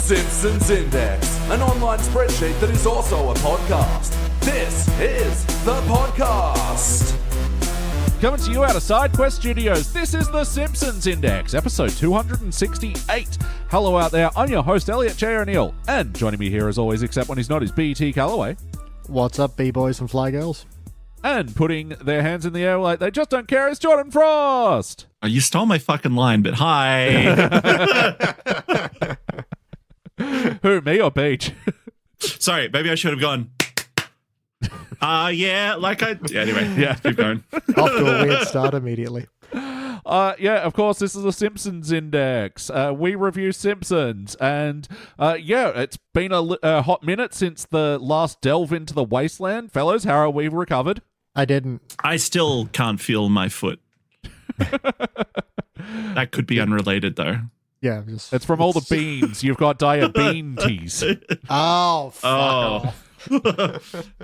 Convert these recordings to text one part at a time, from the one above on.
Simpsons Index, an online spreadsheet that is also a podcast. This is the podcast. Coming to you out of SideQuest Studios, this is The Simpsons Index, episode 268. Hello out there, I'm your host, Elliot J. O'Neill, and joining me here as always, except when he's not, is B.T. Calloway. What's up, B-boys and fly girls? And putting their hands in the air like they just don't care is Jordan Frost. Oh, you stole my fucking line, but hi. Who, me or Beach? Sorry, maybe I should have gone. Anyway, Yeah. keep going. Off to a weird start immediately. Yeah, of course, this is the Simpsons Index. We review Simpsons, and it's been a hot minute since the last delve into the Wasteland. Fellows, how are we recovered? I didn't. I still can't feel my foot. That could be unrelated, though. Yeah, It's from all the beans. You've got diabetes. Oh, fuck off.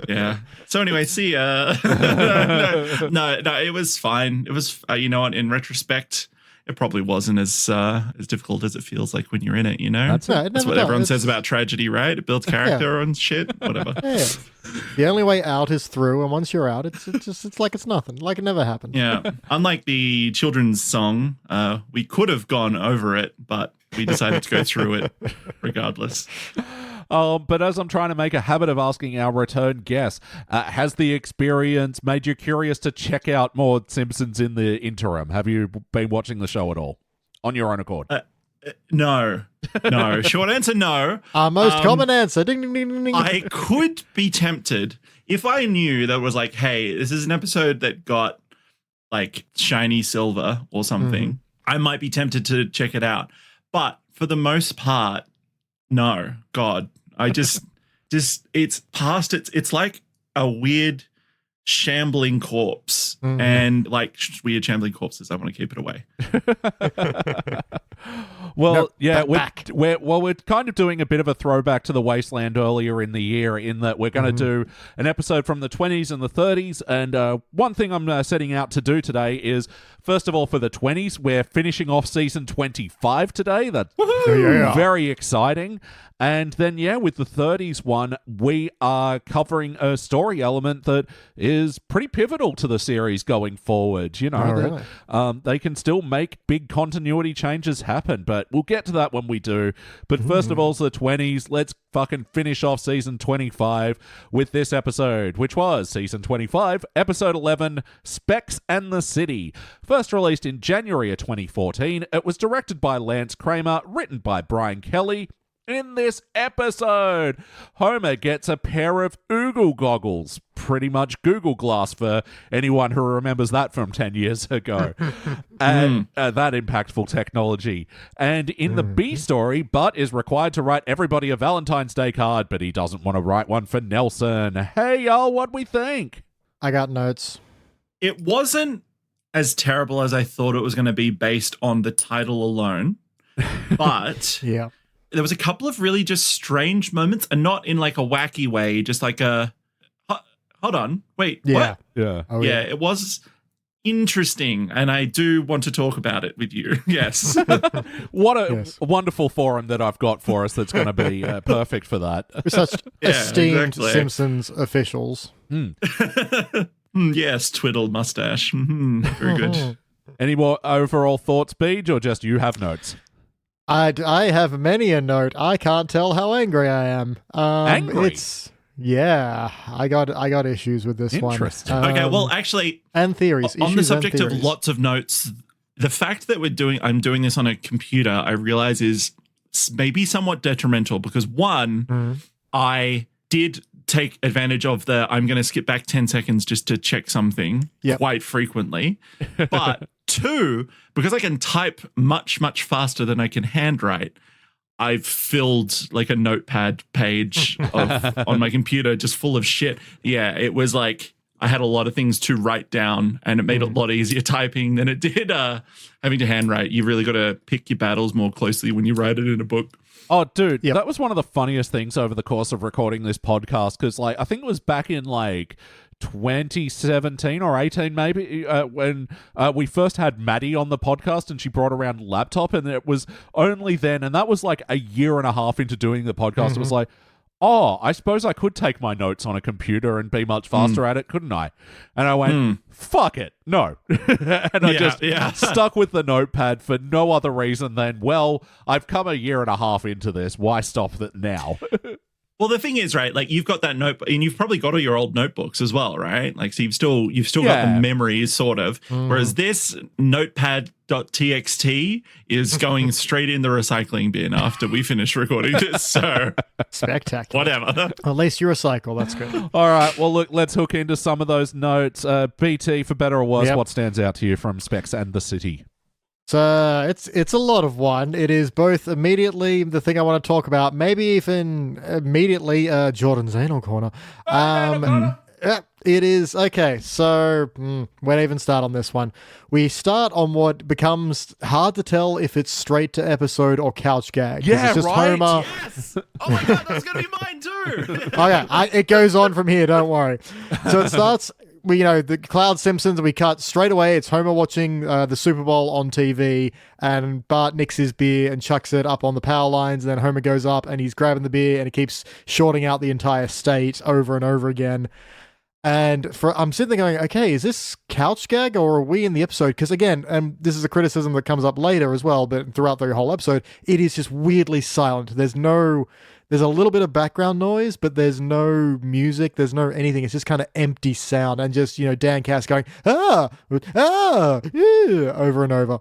Yeah. So anyway, see ya. No, it was fine. It was, you know what? In retrospect, it probably wasn't as difficult as it feels like when you're in it. You know, That's what everyone says about tragedy, right? It builds character and shit. Whatever. Yeah. The only way out is through, and once you're out, it's like it's nothing, like it never happened. Yeah. Unlike the children's song, we could have gone over it, but we decided to go through it regardless. But as I'm trying to make a habit of asking our return guests, has the experience made you curious to check out more Simpsons in the interim? Have you been watching the show at all on your own accord? No. Short answer, no. Our most common answer. Ding, ding, ding, ding, ding. I could be tempted if I knew that was like, hey, this is an episode that got like shiny silver or something. I might be tempted to check it out. But for the most part, no. God, I just it's past it's like a weird shambling corpse, and like weird shambling corpses, I want to keep it away. Well, Nope, yeah, back. we're kind of doing a bit of a throwback to the Wasteland earlier in the year in that we're going to do an episode from the 20s and the 30s, and one thing I'm setting out to do today is, first of all, for the 20s, we're finishing off season 25 today. That's very exciting. And then, with the 30s one, we are covering a story element that is pretty pivotal to the series going forward. You know, they can still make big continuity changes happen, but we'll get to that when we do. But first of all, the 20s, let's fucking finish off season 25 with this episode, which was season 25, episode 11, Specs and the City. First released in January of 2014, it was directed by Lance Kramer, written by Brian Kelly. In this episode, Homer gets a pair of Oogle goggles, pretty much Google Glass for anyone who remembers that from 10 years ago, and that impactful technology. And in the B story, Bart is required to write everybody a Valentine's Day card, but he doesn't want to write one for Nelson. Hey, y'all, what we think? I got notes. It wasn't as terrible as I thought it was going to be based on the title alone, but Yeah. there was a couple of really just strange moments, and not in like a wacky way, just like a hold on, wait, Yeah. what? Yeah. Oh, Yeah, it was interesting, and I do want to talk about it with you. Yes. What a Yes. wonderful forum that I've got for us that's going to be perfect for that. We're such Yeah, esteemed exactly. Simpsons officials. Yes, twiddle mustache. Very good. Any more overall thoughts, Beej, or just you have notes? I have many a note. I can't tell how angry I am. Angry? I got issues with this one. Interesting. Okay, well, actually, and theories. on the issues and subject of theories. lots of notes, the fact that I'm doing this on a computer, I realize is maybe somewhat detrimental because one, I did take advantage of I'm going to skip back 10 seconds just to check something quite frequently. But two, because I can type much, much faster than I can handwrite, I've filled like a notepad page on my computer just full of shit. Yeah, it was like I had a lot of things to write down, and it made it a lot easier typing than it did having to handwrite. You really got to pick your battles more closely when you write it in a book. Oh, dude, that was one of the funniest things over the course of recording this podcast because, like, I think it was back in, like, 2017 or 18 maybe, when we first had Maddie on the podcast and she brought around laptop, and it was only then, and that was like a year and a half into doing the podcast, it was like, oh, I suppose I could take my notes on a computer and be much faster at it, couldn't I? And I went, fuck it, no. And I just stuck with the notepad for no other reason than, well, I've come a year and a half into this, why stop it now? Well, the thing is, right, like you've got that notebook, and you've probably got all your old notebooks as well, right? Like, so you've still got the memories, sort of. Whereas this notepad.txt is going straight in the recycling bin after we finish recording this. So Spectacular. whatever. At least you recycle. That's good. All right, well, look, let's hook into some of those notes. BT, for better or worse, what stands out to you from Specs and the City? So it's a lot of one. It is both immediately the thing I want to talk about, maybe even immediately Jordan's anal corner. It is okay. So where to even start on this one? We start on what becomes hard to tell if it's straight to episode or couch gag. Yeah, it's just right. Homer. Yes. Oh my God, that's going to be mine too. It goes on from here. Don't worry. So it starts. The Cloud Simpsons, we cut straight away. It's Homer watching the Super Bowl on TV, and Bart nicks his beer and chucks it up on the power lines, and then Homer goes up and he's grabbing the beer and he keeps shorting out the entire state over and over again. And I'm sitting there going, okay, is this couch gag or are we in the episode? Because again, and this is a criticism that comes up later as well, but throughout the whole episode, it is just weirdly silent. There's a little bit of background noise, but there's no music. There's no anything. It's just kind of empty sound and just, Dan Cass going, yeah, over and over.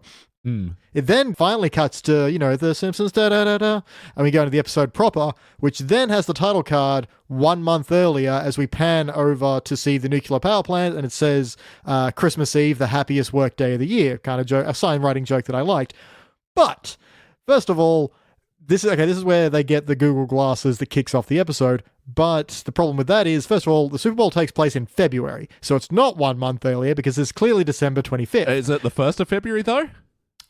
It then finally cuts to, The Simpsons, da-da-da-da, and we go into the episode proper, which then has the title card 1 month earlier as we pan over to see the nuclear power plant, and it says Christmas Eve, the happiest work day of the year, kind of joke, a sign-writing joke that I liked. But, first of all, this is where they get the Google glasses that kicks off the episode. But the problem with that is, first of all, the Super Bowl takes place in February. So it's not 1 month earlier because it's clearly December 25th. Is it the 1st of February, though?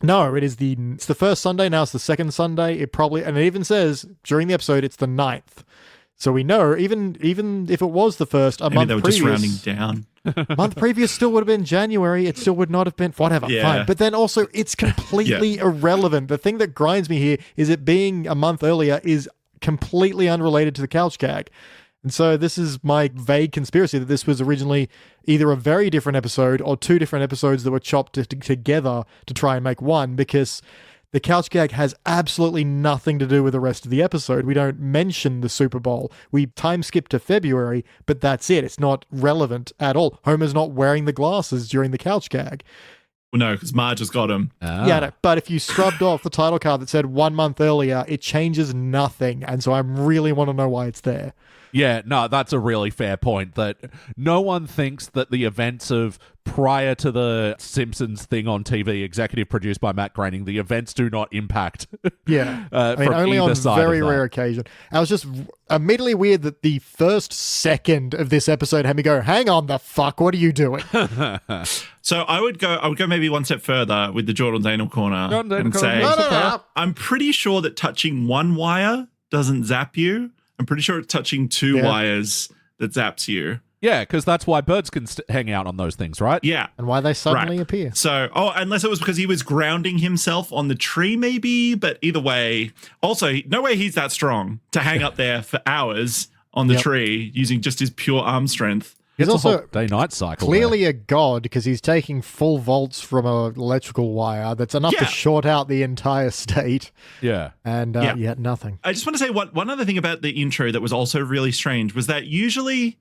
No, it's the first Sunday. Now it's the second Sunday. And it even says during the episode, it's the 9th. So we know, even if it was the first, month they were previous, just rounding down. month previous still would have been January. It still would not have been whatever. Yeah. Fine. But then also it's completely irrelevant. The thing that grinds me here is it being a month earlier is completely unrelated to the couch gag. And so this is my vague conspiracy that this was originally either a very different episode or two different episodes that were chopped together to try and make one, because the couch gag has absolutely nothing to do with the rest of the episode. We don't mention the Super Bowl. We time skip to February, but that's it. It's not relevant at all. Homer's not wearing the glasses during the couch gag. Well, no, because Marge has got him. Yeah, no, but if you scrubbed off the title card that said 1 month earlier, it changes nothing. And so I really want to know why it's there. Yeah, no, that's a really fair point, that no one thinks that the events of prior to the Simpsons thing on TV, executive produced by Matt Groening, the events do not impact. Yeah. Only on very rare occasion. I was just immediately weird that the first second of this episode had me go, hang on the fuck, what are you doing? So I would go maybe one step further with the Jordan's Anal Corner and say, No. I'm pretty sure that touching one wire doesn't zap you. I'm pretty sure it's touching two wires that zaps you. Yeah, because that's why birds can hang out on those things, right? Yeah. And why they suddenly appear. So, unless it was because he was grounding himself on the tree, maybe. But either way, also, no way he's that strong to hang up there for hours on the tree using just his pure arm strength. He's also day-night cycle. Clearly a god, because he's taking full volts from an electrical wire that's enough to short out the entire state. Yeah. And yet nothing. I just want to say one other thing about the intro that was also really strange was that usually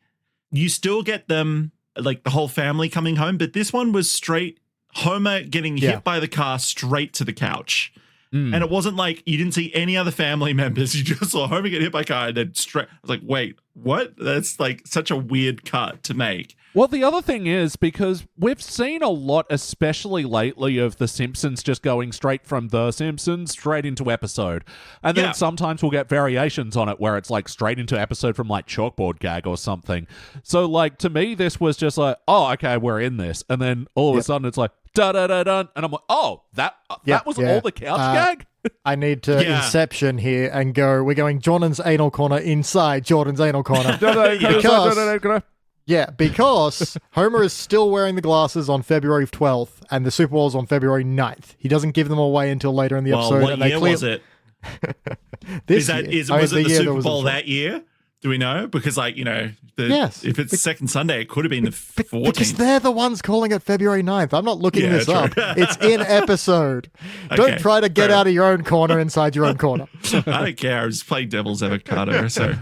you still get them, like the whole family coming home, but this one was straight Homer getting hit by the car straight to the couch. And it wasn't like you didn't see any other family members. You just saw Homer get hit by a car and then straight. I was like, wait, what? That's like such a weird cut to make. Well, the other thing is, because we've seen a lot, especially lately, of The Simpsons just going straight from The Simpsons straight into episode. And then sometimes we'll get variations on it where it's like straight into episode from like Chalkboard Gag or something. So like to me, this was just like, oh, okay, we're in this. And then all of a sudden it's like, da-da-da-dun. And I'm like, oh, that was all the couch gag? I need to Inception here and go, we're going Jordan's Anal Corner inside Jordan's Anal Corner. Yeah, because Homer is still wearing the glasses on February 12th, and the Super Bowl's on February 9th. He doesn't give them away until later in the Well, episode. what year was it? This Was it the Super Bowl that year? Do we know? Because, like, you know, if it's second Sunday, it could have been the 14th. Because they're the ones calling it February 9th. I'm not looking this up. It's in episode. Don't try to get out of your own corner inside your own corner. I don't care. I was playing devil's avocado. So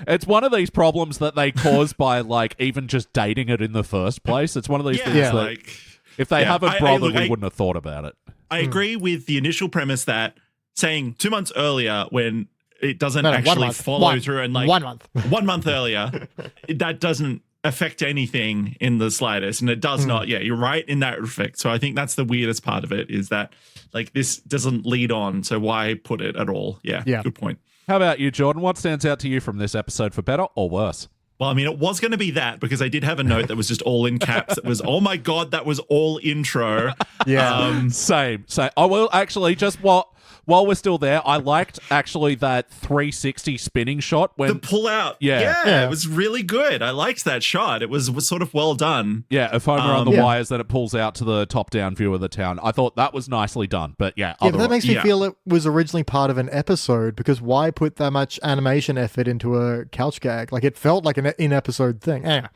it's one of these problems that they cause by, like, even just dating it in the first place. It's one of these things that, like, if they have a brother, we wouldn't have thought about it. I agree with the initial premise that saying 2 months earlier when it doesn't actually follow through, and like 1 month. 1 month earlier, that doesn't affect anything in the slightest, and it does not. Yeah, you're right in that respect. So I think that's the weirdest part of it, is that like this doesn't lead on, so why put it at all? Yeah, good point. How about you, Jordan? What stands out to you from this episode for better or worse? Well, I mean, it was going to be that, because I did have a note that was just all in caps. It was, oh my God, that was all intro. Yeah. Same. I will actually, just while we're still there, I liked actually that 360 spinning shot when the pull out. Yeah, it was really good. I liked that shot. It was sort of well done. Yeah, if Homer on the wires, then it pulls out to the top-down view of the town. I thought that was nicely done. But but that makes me feel it was originally part of an episode, because why put that much animation effort into a couch gag? Like, it felt like an in-episode thing. Anyway.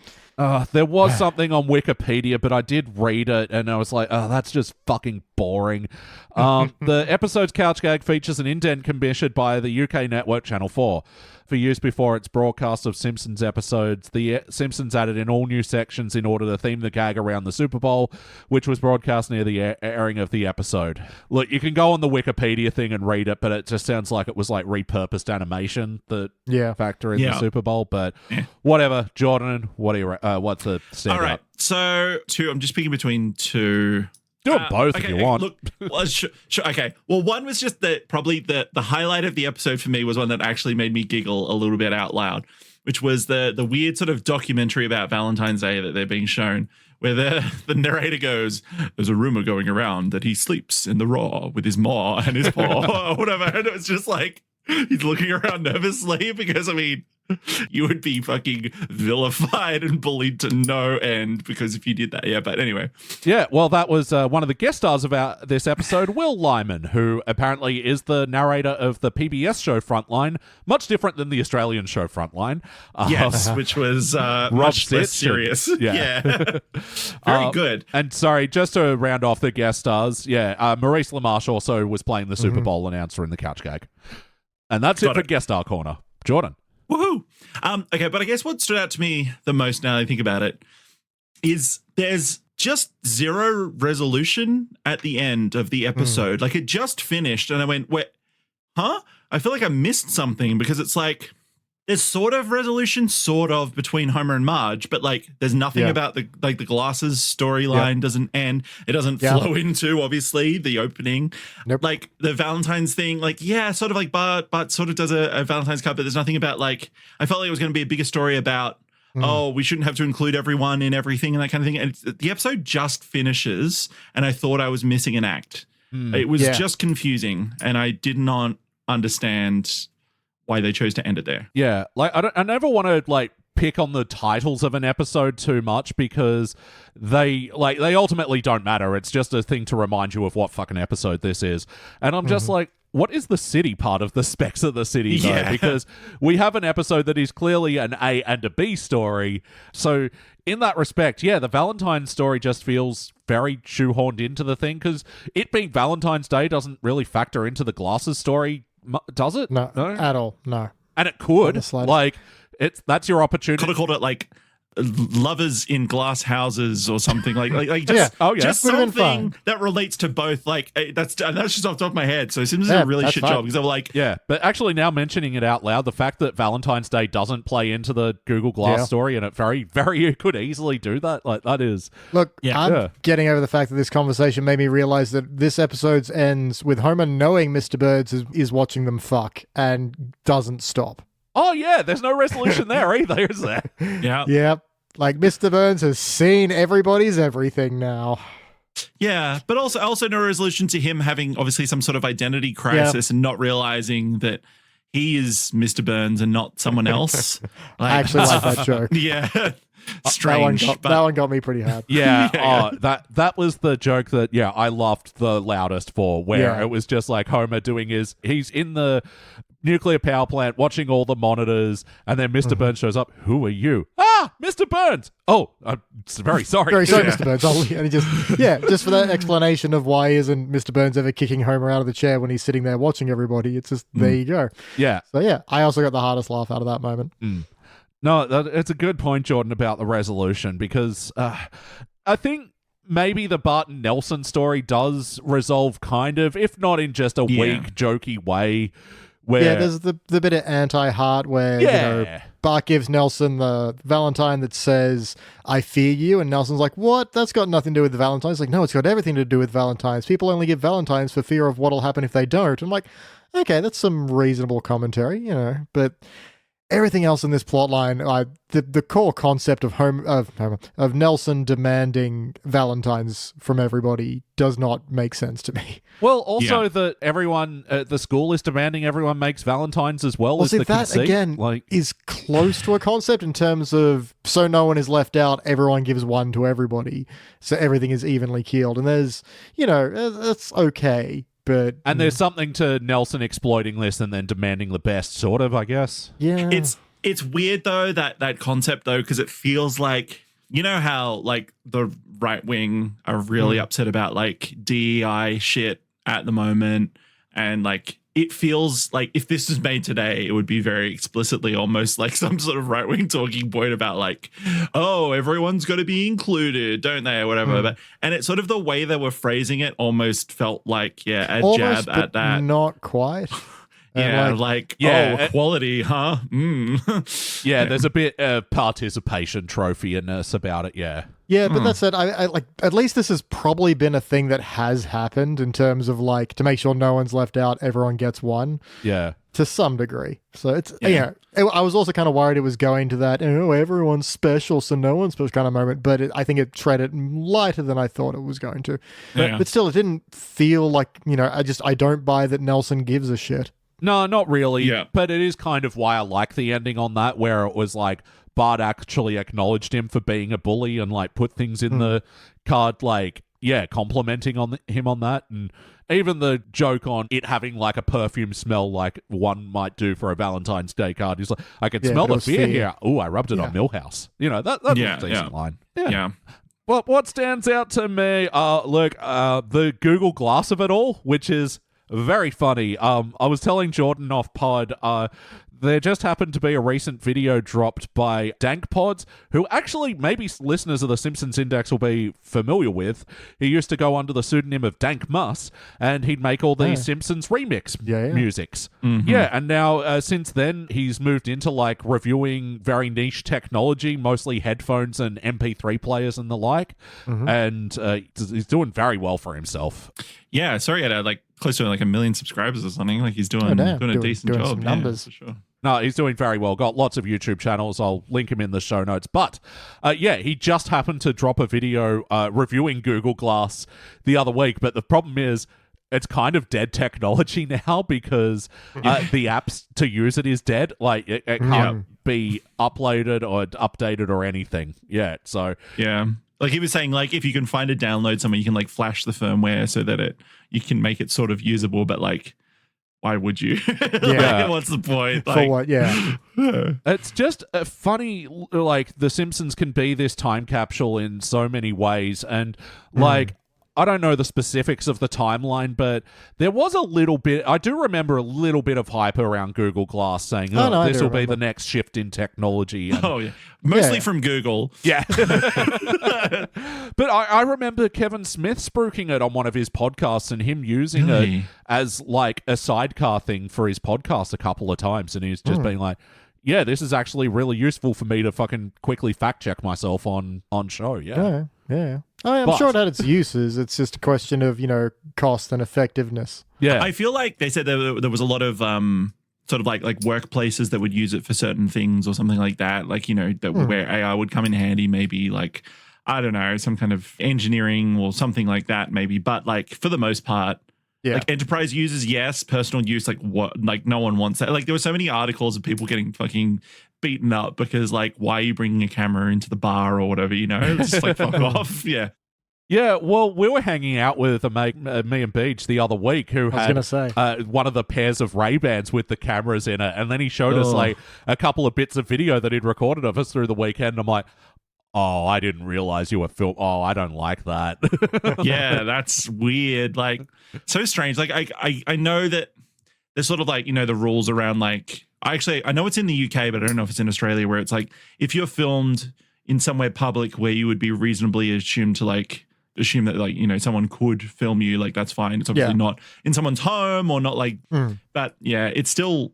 There was something on Wikipedia, but I did read it, and I was like, oh, that's just fucking boring. The episode's couch gag features an indent commissioned by the UK network Channel 4 for use before its broadcast of Simpsons episodes. The Simpsons added in all new sections in order to theme the gag around the Super Bowl, which was broadcast near the airing of the episode. Look, you can go on the Wikipedia thing and read it, but it just sounds like it was like repurposed animation that factor in the Super Bowl. But whatever, Jordan, what do you? What's the standout? All right, so I'm just picking between two. Do it both if you want. Look, well, sure, okay. Well, one was just probably the highlight of the episode for me was one that actually made me giggle a little bit out loud, which was the weird sort of documentary about Valentine's Day that they're being shown, where the narrator goes, "There's a rumor going around that he sleeps in the raw with his maw and his paw," or whatever. And it was just like, he's looking around nervously, because, I mean, you would be fucking vilified and bullied to no end because if you did that. Yeah, but anyway. Yeah, well, that was one of the guest stars of this episode, Will Lyman, who apparently is the narrator of the PBS show Frontline, much different than the Australian show Frontline. Yes, which was much less serious. Yeah. Very good. And sorry, just to round off the guest stars, Maurice LaMarche also was playing the Super Bowl announcer in the couch gag. And that's it for Guest Star Corner. Jordan. Woohoo! Okay, but I guess what stood out to me the most now that I think about it is there's just zero resolution at the end of the episode. Like, it just finished and I went, wait, huh? I feel like I missed something, because it's like there's sort of resolution, sort of, between Homer and Marge, but like there's nothing about the glasses storyline doesn't end. It doesn't flow into, obviously, the opening. Nope. Like the Valentine's thing, like, sort of like Bart sort of does a Valentine's card, but there's nothing about, like, I felt like it was going to be a bigger story about, oh, we shouldn't have to include everyone in everything and that kind of thing. And the episode just finishes, and I thought I was missing an act. It was just confusing, and I did not understand why they chose to end it there. Yeah, like I never want to like pick on the titles of an episode too much, because they ultimately don't matter. It's just a thing to remind you of what fucking episode this is. And I'm just like, what is the city part of the Specs of the City, though? Yeah. Because we have an episode that is clearly an A and a B story. So in that respect, the Valentine's story just feels very shoehorned into the thing, because it being Valentine's Day doesn't really factor into the glasses story, does it? No, at all. No. And it could. Like, that's your opportunity. Could have called it like Lovers in Glass Houses or something, like just, just something that relates to both. Like, that's just off the top of my head. So Simpsons did a really shit job, because they were like, but actually now mentioning it out loud, the fact that Valentine's Day doesn't play into the Google Glass story, and it very, very could easily do that. Like, that is. Look, I'm getting over the fact that this conversation made me realize that this episode ends with Homer knowing Mr. Burns is watching them fuck and doesn't stop. Oh yeah, there's no resolution there either, is there? Yep. Like, Mr. Burns has seen everybody's everything now. Yeah, but also no resolution to him having obviously some sort of identity crisis and not realizing that he is Mr. Burns and not someone else. I actually like that joke. Yeah. Strange. That one got me pretty hard. Yeah, that was the joke that I laughed the loudest for, where it was just like Homer doing he's in the nuclear power plant watching all the monitors, and then Mr. Burns shows up. Who are you? Ah, Mr. Burns. Oh, I'm very sorry. Very sorry, Mr. Burns. And he just for that explanation of why isn't Mr. Burns ever kicking Homer out of the chair when he's sitting there watching everybody. It's just there you go. Yeah. So I also got the hardest laugh out of that moment. No, it's a good point, Jordan, about the resolution, because I think maybe the Barton Nelson story does resolve kind of, if not in just a weak, jokey way. Where, there's the bit of anti-heart where Bart gives Nelson the Valentine that says, "I fear you," and Nelson's like, "What? That's got nothing to do with the Valentines." Like, no, it's got everything to do with Valentines. People only give Valentines for fear of what'll happen if they don't. I'm like, okay, that's some reasonable commentary, but everything else in this plot line, the core concept of Nelson demanding Valentines from everybody does not make sense to me. Well, also that everyone at the school is demanding everyone makes Valentines as well. As see, the that conceit. again is close to a concept in terms of so no one is left out, everyone gives one to everybody, so everything is evenly keeled. And there's, that's okay. And there's something to Nelson exploiting this and then demanding the best, sort of, I guess. Yeah. It's weird, though, that concept, though, because it feels like, how, like, the right wing are really upset about, like, DEI shit at the moment. And, like, it feels like if this was made today, it would be very explicitly almost like some sort of right-wing talking point about, like, oh, everyone's got to be included, don't they, or whatever. And it's sort of the way they were phrasing it almost felt like, almost, jab at that. Not quite. Equality, huh? There's a bit of participation trophy-ness about it, Yeah, but that said, I like, at least this has probably been a thing that has happened in terms of, like, to make sure no one's left out, everyone gets one. Yeah. To some degree. So it's, I was also kind of worried it was going to that, everyone's special, so no one's special kind of moment, but I think it treaded lighter than I thought it was going to. But still, it didn't feel like, I don't buy that Nelson gives a shit. No, not really. Yeah. But it is kind of why I like the ending on that, where it was like Bart actually acknowledged him for being a bully and like put things in the card, like, complimenting him on that. And even the joke on it having like a perfume smell like one might do for a Valentine's Day card. He's like, I can smell the beer here. Oh, I rubbed it on Millhouse. That's a decent line. Yeah. Well, what stands out to me, the Google Glass of it all, which is very funny. I was telling Jordan off pod, there just happened to be a recent video dropped by Dank Pods, who actually maybe listeners of the Simpsons Index will be familiar with. He used to go under the pseudonym of Dank Muss, and he'd make all these Simpsons remix musics. Yeah, and now since then, he's moved into like reviewing very niche technology, mostly headphones and MP3 players and the like, and he's doing very well for himself. Yeah, sorry, I had like close to like 1 million subscribers or something. Like he's doing a decent job. Some numbers. For sure. No, he's doing very well. Got lots of YouTube channels. I'll link him in the show notes. But, he just happened to drop a video reviewing Google Glass the other week. But the problem is it's kind of dead technology now because the apps to use it is dead. Like, it can't be uploaded or updated or anything yet. So, yeah. Like he was saying, like, if you can find a download somewhere, you can, like, flash the firmware so that you can make it sort of usable, but, like, why would you? What's the point? Like, for what? Yeah. It's just funny, like, The Simpsons can be this time capsule in so many ways. And, like, I don't know the specifics of the timeline, but there was a little bit, I do remember a little bit of hype around Google Glass saying, this will be the next shift in technology. And, mostly from Google. Yeah. But I remember Kevin Smith spruiking it on one of his podcasts and him using it as like a sidecar thing for his podcast a couple of times. And he's just being like, yeah, this is actually really useful for me to fucking quickly fact check myself on show. Yeah. I'm sure it had its uses. It's just a question of, cost and effectiveness. Yeah. I feel like they said there was a lot of sort of like workplaces that would use it for certain things or something like that. Like, where AI would come in handy, maybe like, I don't know, some kind of engineering or something like that maybe. But like for the most part, Yeah. Like enterprise users, yes. Personal use, like what? Like no one wants that. Like there were so many articles of people getting fucking beaten up because like, why are you bringing a camera into the bar or whatever? You know, it's just like fuck off. Yeah. Yeah, well, we were hanging out with me and Beach the other week, who had one of the pairs of Ray-Bans with the cameras in it, and then he showed us like a couple of bits of video that he'd recorded of us through the weekend. And I'm like, oh, I didn't realize you were film. Oh, I don't like that. Yeah, that's weird. Like, so strange. Like, I know that there's sort of like, you know, the rules around like, I know it's in the UK, but I don't know if it's in Australia, where it's like, if you're filmed in somewhere public where you would be reasonably assumed to like, assume that like, you know, someone could film you, like that's fine. It's obviously not in someone's home or not like, but yeah, it's still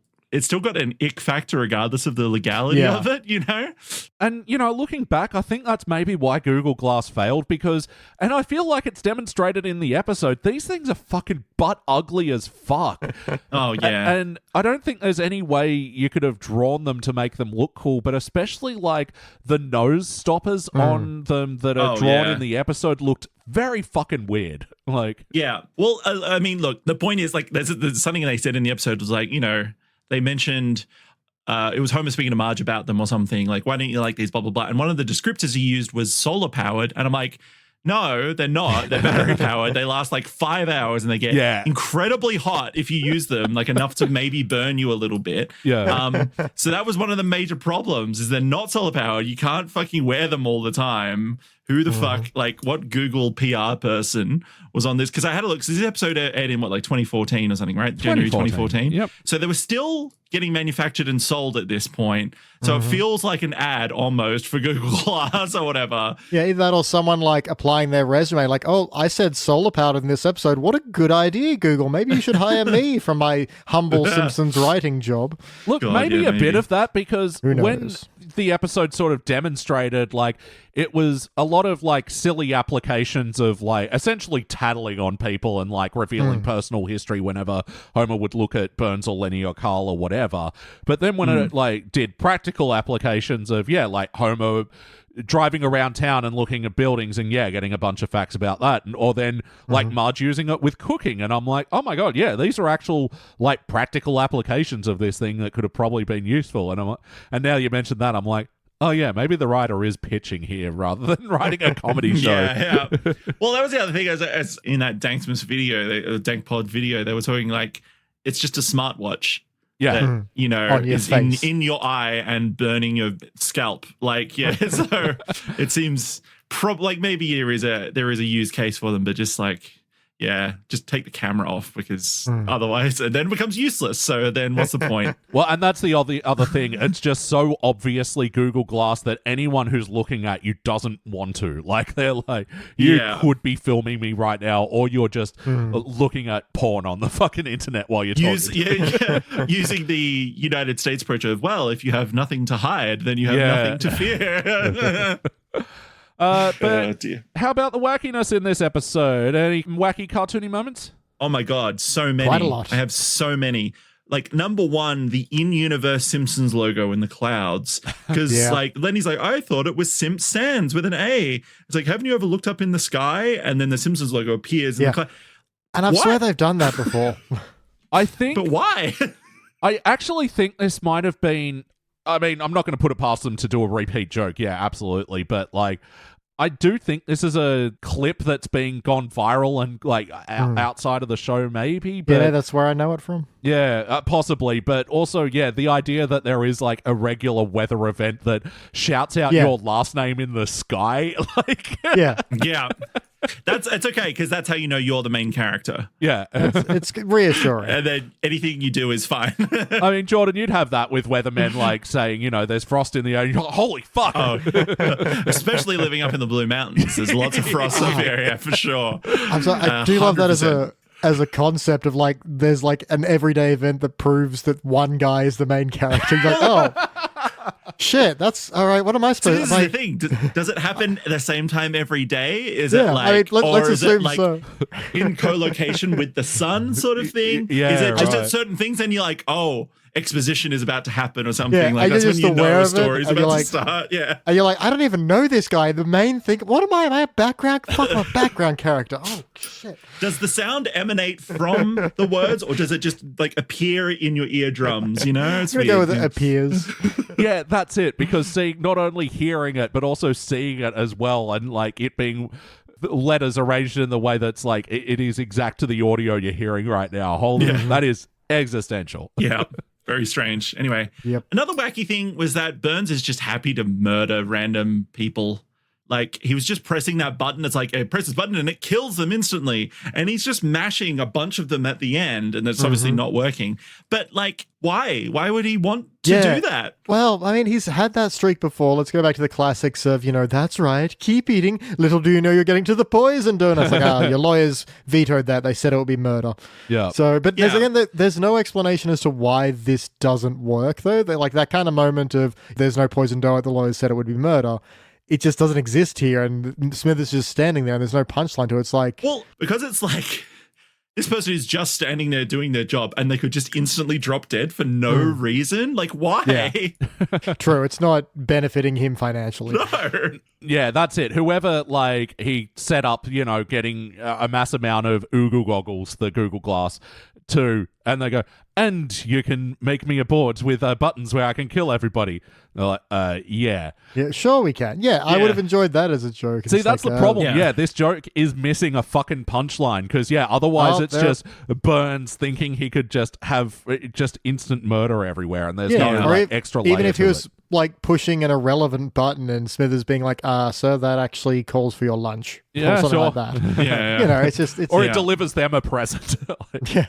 got an ick factor regardless of the legality of it, you know? And, you know, looking back, I think that's maybe why Google Glass failed because, and I feel like it's demonstrated in the episode, these things are fucking butt ugly as fuck. Oh, yeah. And I don't think there's any way you could have drawn them to make them look cool, but especially like the nose stoppers on them that are drawn in the episode looked very fucking weird. Like, yeah. Well, I mean, look, the point is like, there's something they said in the episode was like, you know, they mentioned it was Homer speaking to Marge about them or something, like, why don't you like these, blah, blah, blah. And one of the descriptors he used was solar powered. And I'm like, no, they're not. They're battery powered. They last like 5 hours and they get incredibly hot if you use them, like enough to maybe burn you a little bit. Yeah. So that was one of the major problems is they're not solar powered. You can't fucking wear them all the time. Who the fuck, like what Google PR person was on this? Because I had a look. So this episode aired in what, like 2014 or something, right? January 2014. Yep. So they were still getting manufactured and sold at this point. So it feels like an ad almost for Google Glass or whatever. Yeah, either that or someone like applying their resume, like, oh, I said solar powered in this episode. What a good idea, Google. Maybe you should hire me for my humble Simpsons writing job. Look, maybe a bit of that because when knows? the episode sort of demonstrated, like, it was a lot of like silly applications of like essentially tattling on people and like revealing personal history whenever Homer would look at Burns or Lenny or Carl or whatever. But then when it like did practical applications of like Homer driving around town and looking at buildings and getting a bunch of facts about that, or then like Marge using it with cooking, and I'm like, oh my god, these are actual like practical applications of this thing that could have probably been useful. And now you mentioned that, I'm like, oh yeah, maybe the writer is pitching here rather than writing a comedy show. Yeah. Well, that was the other thing. As in that Danksmas video, Dank Pod video, they were talking like it's just a smartwatch. Yeah. That, you know, is face. in your eye and burning your scalp. Like, so it seems like maybe there is a use case for them, but just like, just take the camera off because otherwise it then becomes useless. So then what's the point? Well, and that's the other thing. It's just so obviously Google Glass that anyone who's looking at you doesn't want to. Like, they're like, you could be filming me right now, or you're just looking at porn on the fucking internet while you're talking. Using the United States approach of, well, if you have nothing to hide, then you have nothing to fear. But how about the wackiness in this episode? Any wacky cartoony moments? Oh my god, so many. Quite a lot. I have so many. Like, number one, the in-universe Simpsons logo in the clouds. Because like Lenny's like, I thought it was Simp Sans with an A. It's like, haven't you ever looked up in the sky? And then the Simpsons logo appears in the cloud. And I swear they've done that before. I think. But why? I actually think this might have been. I mean, I'm not going to put it past them to do a repeat joke. Yeah, absolutely. But like, I do think this is a clip that's being gone viral and like outside of the show, maybe. But, yeah, that's where I know it from. Yeah, possibly. But also, the idea that there is like a regular weather event that shouts out your last name in the sky. Like, yeah. It's okay because that's how you know you're the main character. Yeah. It's reassuring. And then anything you do is fine. I mean, Jordan, you'd have that with weathermen like saying, there's frost in the air. You're like, holy fuck. Oh, especially living up in the Blue Mountains. There's lots of frost over here for sure. I do love that 100%. as a concept of like, there's like an everyday event that proves that one guy is the main character. You're like, oh, shit, that's all right. What am I supposed to do? to This is the thing. Does it happen at the same time every day? Is Yeah, it like, I mean, let's or is it assume like so. in co-location with the sun sort of thing? Yeah, is it just right. at certain things and you're like, oh, exposition is about to happen or something. Yeah, Like and that's you're when just you know aware a of it, story is and about you're to like- start. Yeah. And you're like, I don't even know this guy. The main thing. What am I? Am I a background? Fuck, my background character. Oh shit. Does the sound emanate from the words, or does it just like appear in your eardrums? You know, it's I'm gonna weird. go with it appears. Yeah, that's it. Because not only hearing it, but also seeing it as well, and like it being letters arranged in the way that's like it is exact to the audio you're hearing right now. Holy, that is existential. Yeah. Very strange. Anyway, Another wacky thing was that Burns is just happy to murder random people. Like, he was just pressing that button. It's like, press this button and it kills them instantly. And he's just mashing a bunch of them at the end. And it's obviously not working. But, like, why? Why would he want to do that? Well, I mean, he's had that streak before. Let's go back to the classics of, that's right, keep eating. Little do you know you're getting to the poison donuts. Like, your lawyers vetoed that. They said it would be murder. Yeah. So, but there's no explanation as to why this doesn't work, though. Like, that kind of moment of there's no poison donut, the lawyers said it would be murder. It just doesn't exist here, and Smith is just standing there, and there's no punchline to it. It's like, well, because it's like this person is just standing there doing their job, and they could just instantly drop dead for no reason. Like, why? Yeah. True, it's not benefiting him financially. No. Yeah, that's it. Whoever, like, he set up, getting a mass amount of Oogle goggles, the Google Glass, too, and they go, and you can make me a board with buttons where I can kill everybody. They're like, yeah. Yeah, sure we can. Yeah, I would have enjoyed that as a joke. See, It's that's like, the problem. Yeah. Yeah, this joke is missing a fucking punchline because, otherwise it's there- just Burns thinking he could just have just instant murder everywhere and there's no or like, if- extra layer even if he to was it. like pushing an irrelevant button and Smithers being like, sir, that actually calls for your lunch. Yeah, or something sure. like that. Yeah. It's just, it's, Or it delivers them a present. Hey,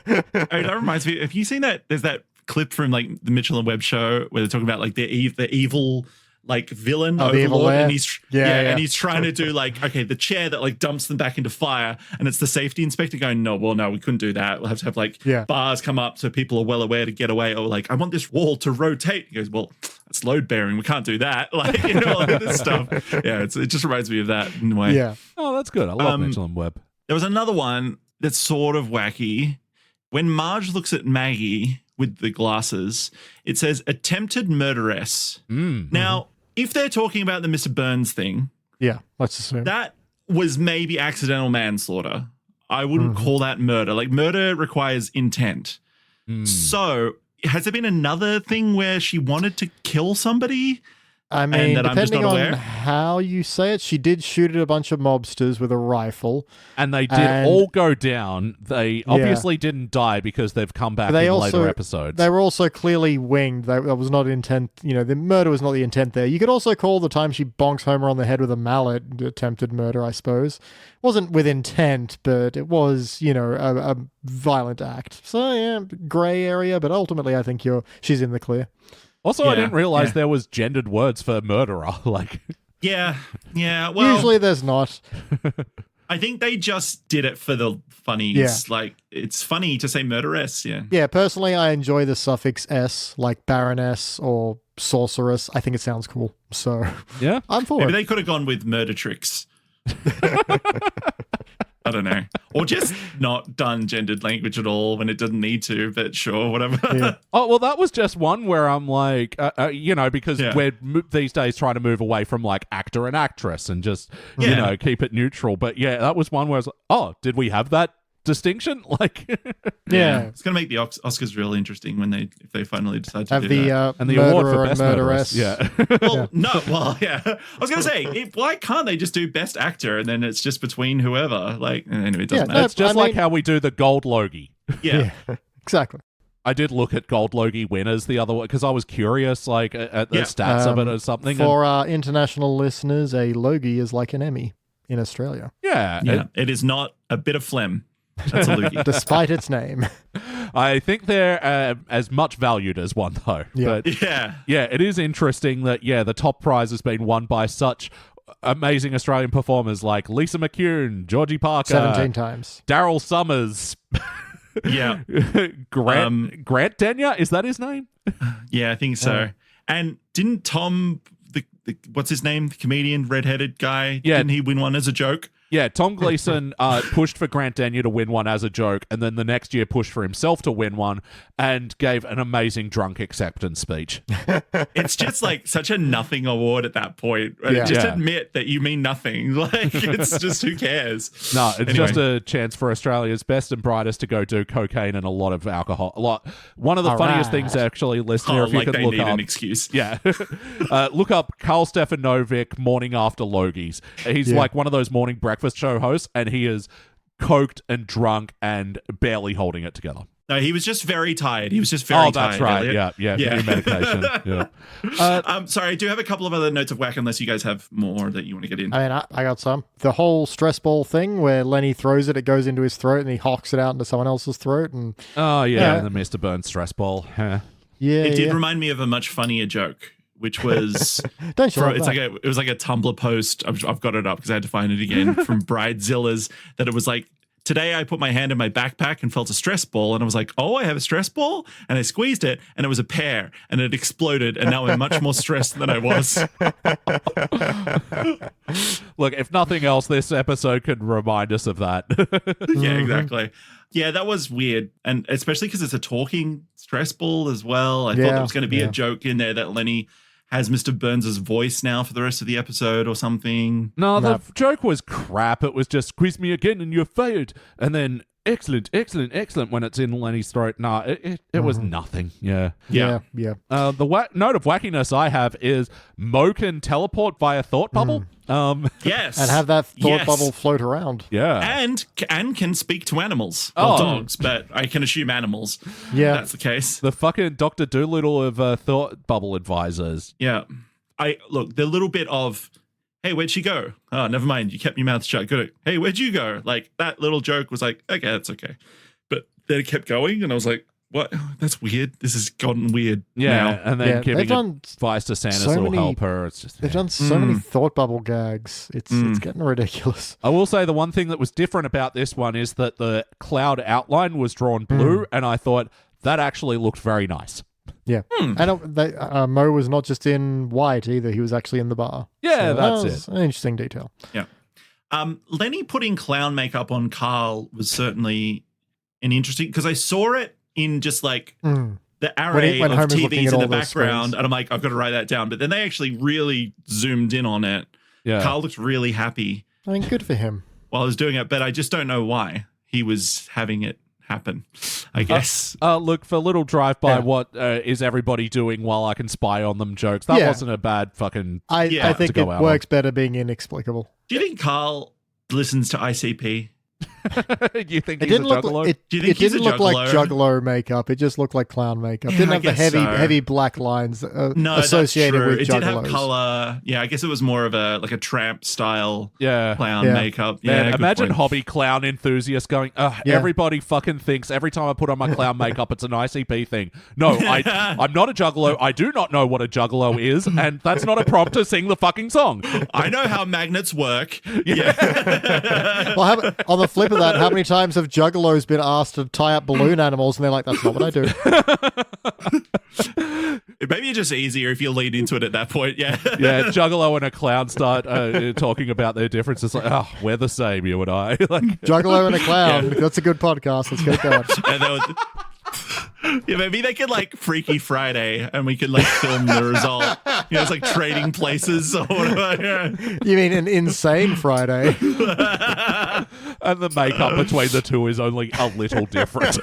that reminds me. Have you seen that? There's that clip from like the Mitchell and Webb show where they're talking about like the evil like villain the evil overlord, lair. and he's Yeah. and he's trying to do like the chair that like dumps them back into fire, and it's the safety inspector going, no, we couldn't do that. We'll have to have like bars come up so people are well aware to get away, or like I want this wall to rotate. He goes, well, it's load bearing. We can't do that. Like like this stuff. Yeah, it just reminds me of that in a way. yeah. Oh, that's good. I love Mitchell and Webb. There was another one that's sort of wacky. When Marge looks at Maggie with the glasses, it says attempted murderess. Now, if they're talking about the Mr. Burns thing, Yeah, let's assume. that was maybe accidental manslaughter. I wouldn't call that murder. Like, murder requires intent. So, has there been another thing where she wanted to kill somebody? I mean, that I'm just depending not on aware? how you say it, she did shoot at a bunch of mobsters with a rifle. And they did And- all go down. They obviously didn't die because they've come back They in also later episodes. They were also clearly winged. That was not intent. The murder was not the intent there. You could also call the time she bonks Homer on the head with a mallet attempted murder, I suppose. Wasn't with intent, but it was, a violent act. So yeah, gray area, but ultimately I think she's in the clear. Also, I didn't realize there was gendered words for murderer. Like, Yeah. Well, Usually there's not. I think they just did it for the funnies. Yeah. Like, it's funny to say murderess. Yeah. Yeah, personally, I enjoy the suffix S, like baroness or sorceress. I think it sounds cool. So yeah. I'm for Maybe it. they could have gone with murder tricks. I don't know. Or just not done gendered language at all when it doesn't need to, but sure, whatever. Yeah. Oh, well, that was just one where I'm like, because Yeah. we're these days trying to move away from like actor and actress and just, Yeah. keep it neutral. But yeah, that was one where I was like, oh, did we have that distinction? Like, Yeah. It's going to make the Oscars real interesting if they finally decide to Have do the that. and the murderer award for and best murderess. murderess. Yeah. Well, no, well, yeah. I was going to say, why can't they just do best actor and then it's just between whoever? Like, anyway, it doesn't Yeah, matter. It's just I like mean- how we do the Gold Logie. Yeah. Exactly. I did look at Gold Logie winners the other way because I was curious, like at the stats of it or something. For our international listeners, a Logie is like an Emmy in Australia, Yeah. It is not a bit of phlegm. That's a loogie. despite its name. I think they're as much valued as one, though. Yeah. But Yeah. it is interesting that, the top prize has been won by such amazing Australian performers like Lisa McCune, Georgie Parker, 17 times. Daryl Summers, Yeah. Grant Denyer, is that his name? Yeah, I think so. And didn't Tom, the what's his name, the comedian, redheaded guy, Yeah. didn't he win one as a joke? Yeah, Tom Gleeson pushed for Grant Denyer to win one as a joke, and then the next year pushed for himself to win one and gave an amazing drunk acceptance speech. It's just like such a nothing award at that point. Yeah. Just admit that you mean nothing. Like, it's just, who cares? No, it's Anyway. just a chance for Australia's best and brightest to go do cocaine and a lot of alcohol. One of the All funniest right. things, actually, listener, if you like could they look need up. an excuse. Yeah. Look up Carl Stefanovic morning after Logies. He's like one of those morning breakfast show hosts, and he is coked and drunk and barely holding it together. No, he was just very tired. He was just very tired. Oh, that's right. Elliot. Yeah. New medication. Yeah. Sorry, I do have a couple of other notes of whack unless you guys have more that you want to get in. I mean, I got some. The whole stress ball thing where Lenny throws it goes into his throat and he hawks it out into someone else's throat. And Oh, yeah. Yeah. And the Mr. Burns stress ball. Yeah. yeah, It did yeah. remind me of a much funnier joke, which was Don't you love it's that? like it was like a Tumblr post. I've got it up because I had to find it again from Bridezilla's. That it was like, today I put my hand in my backpack and felt a stress ball, and I was like, oh, I have a stress ball, and I squeezed it, and it was a pear, and it exploded, and now I'm much more stressed than I was. Look, if nothing else, this episode could remind us of that. Yeah, exactly. Yeah, that was weird, and especially because it's a talking stress ball as well. I thought there was going to be a joke in there that Lenny has Mr. Burns' voice now for the rest of the episode or something. No, the joke was crap. It was just squeeze me again and you're fired. And then excellent when it's in Lenny's throat. No, it was nothing. Yeah. Yeah. The note of wackiness I have is Mo can teleport via thought bubble. Yes. And have that thought bubble float around. Yeah. And can speak to animals. Oh. Well, dogs, but I can assume animals. Yeah. That's the case. The fucking Dr. Doolittle of thought bubble advisors. Yeah. Look, the little bit of, hey, where'd she go? Oh, never mind. You kept your mouth shut. Good. Hey, where'd you go? Like, that little joke was like, okay, that's okay. But then it kept going, and I was like, what? That's weird. This has gotten weird now. And then Yeah, giving they've done advice to Santa's so will many- help her. It's just They've done so many thought bubble gags. It's getting ridiculous. I will say the one thing that was different about this one is that the cloud outline was drawn blue, and I thought that actually looked very nice. Yeah. And Mo was not just in white either. He was actually in the bar. Yeah, So that's that was it. an interesting detail. Yeah. Lenny putting clown makeup on Carl was certainly an interesting, because I saw it in just like the array when of Homer's looking TVs at in all the those background, screens. and I'm like, I've got to write that down. But then they actually really zoomed in on it. Yeah. Carl looked really happy I mean, good for him. while I was doing it, but I just don't know why he was having it happen, I guess. Look, for a little drive-by, Yeah. what is everybody doing while I can spy on them jokes. That Yeah. wasn't a bad fucking... I Yeah. think to it go out works better being inexplicable. Do you think Carl listens to ICP? You think It he's a didn't look juggalo? like, Do you think it he's a didn't look like juggalo? juggalo makeup. It just looked like clown makeup. Yeah, Didn't I have the guess so. heavy black lines No, associated that's true. with It did have juggalos. color. Yeah, I guess it was more of a tramp style Yeah. clown Yeah. makeup. Man, Yeah, good imagine point. hobby clown enthusiasts going, Yeah. everybody fucking thinks every time I put on my clown makeup, it's an ICP thing. No, I'm not a juggalo. I do not know what a juggalo is, and that's not a prompt to sing the fucking song. I know how magnets work. Yeah. Well, on the flip of that, how many times have juggalos been asked to tie up balloon animals and they're like, that's not what I do. Maybe it's just easier if you lean into it at that point. Yeah. Yeah, juggalo and a clown start talking about their differences. Like, oh, we're the same, you and I. Like, Juggalo and a clown. That's a good podcast. Let's get it going. And they would, yeah, maybe they could like Freaky Friday and we could like film the result. You know, it's like trading places or whatever. Yeah. You mean an insane Friday? and the makeup between the two is only a little different.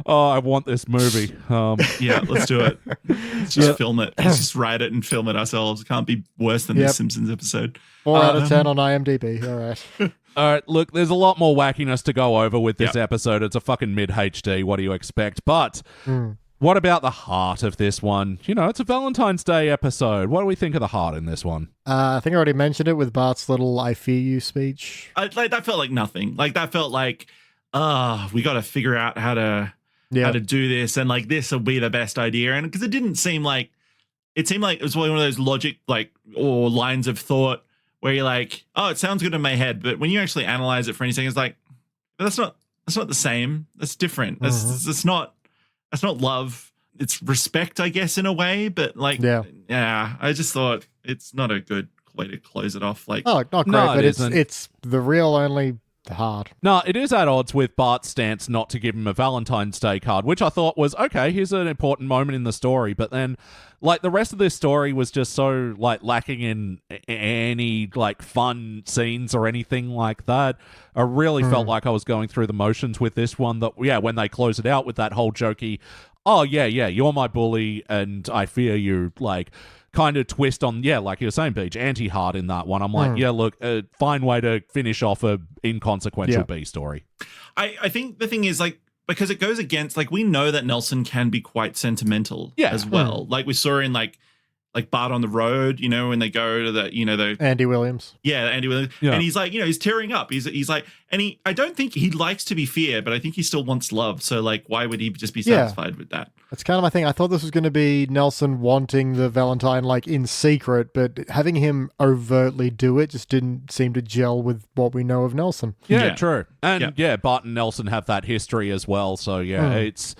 Oh, I want this movie. Yeah, let's do it. Let's just film it. Let's just write it and film it ourselves. It can't be worse than Yep. this Simpsons episode. 4 out of 10 on IMDb. All right. All right, look, there's a lot more wackiness to go over with this Yep. episode. It's a fucking mid HD. What do you expect? But what about the heart of this one? You know, it's a Valentine's Day episode. What do we think of the heart in this one? I think I already mentioned it with Bart's little I fear you speech. Like that felt like nothing. Like that felt like, we got to figure out how to do this, and like this will be the best idea. And because it seemed like it was one of those logic or lines of thought where you're like, oh, it sounds good in my head, but when you actually analyze it for anything, it's like that's not the same. That's different. That's not love. It's respect, I guess, in a way. But like, yeah, I just thought it's not a good way to close it off. Like, Oh, not great, No, but it it's isn't. it's the real only hard. No, it is at odds with Bart's stance not to give him a Valentine's Day card, which I thought was, okay, here's an important moment in the story. But then, like, the rest of this story was just so, like, lacking in any, like, fun scenes or anything like that. I really felt like I was going through the motions with this one that, yeah, when they close it out with that whole jokey, oh, yeah, you're my bully and I fear you, like, kind of twist on, yeah, like you were saying, Beach, anti-heart in that one. I'm like, yeah, look, a fine way to finish off a inconsequential B story. I think the thing is, like, because it goes against, like, we know that Nelson can be quite sentimental as well. Like we saw in like Bart on the Road, you know, when they go to the, you know, the Andy Williams. Yeah, Andy Williams. Yeah. And he's like, you know, he's tearing up. He's like, and I don't think he likes to be feared, but I think he still wants love. So, like, why would he just be satisfied with that? That's kind of my thing. I thought this was going to be Nelson wanting the Valentine, like, in secret, but having him overtly do it just didn't seem to gel with what we know of Nelson. Yeah, true. And, Bart and Nelson have that history as well. So, it's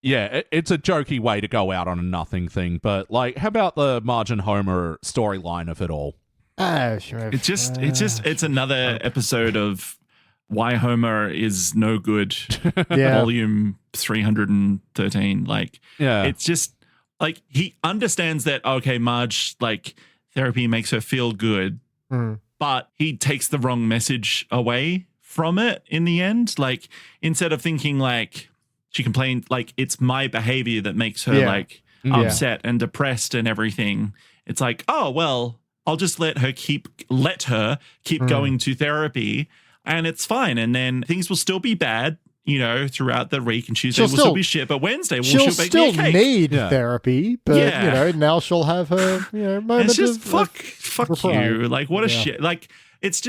a jokey way to go out on a nothing thing. But, like, how about the Marge and Homer storyline of it all? Sure. It's another episode of Why Homer is No Good, volume 313. Like, it's just like he understands that, okay, Marge, like, therapy makes her feel good, but he takes the wrong message away from it in the end. Like, instead of thinking like she complained, like, it's my behavior that makes her like upset and depressed and everything. It's like, oh, well, I'll just let her keep going to therapy and it's fine. And then things will still be bad, you know, throughout the week, and Tuesday will still be shit, but Wednesday she'll bake me a cake. Need therapy, but you know, now she'll have her, you know, moment. It's just fuck reprieve. you. Like, what a shit. Like, it's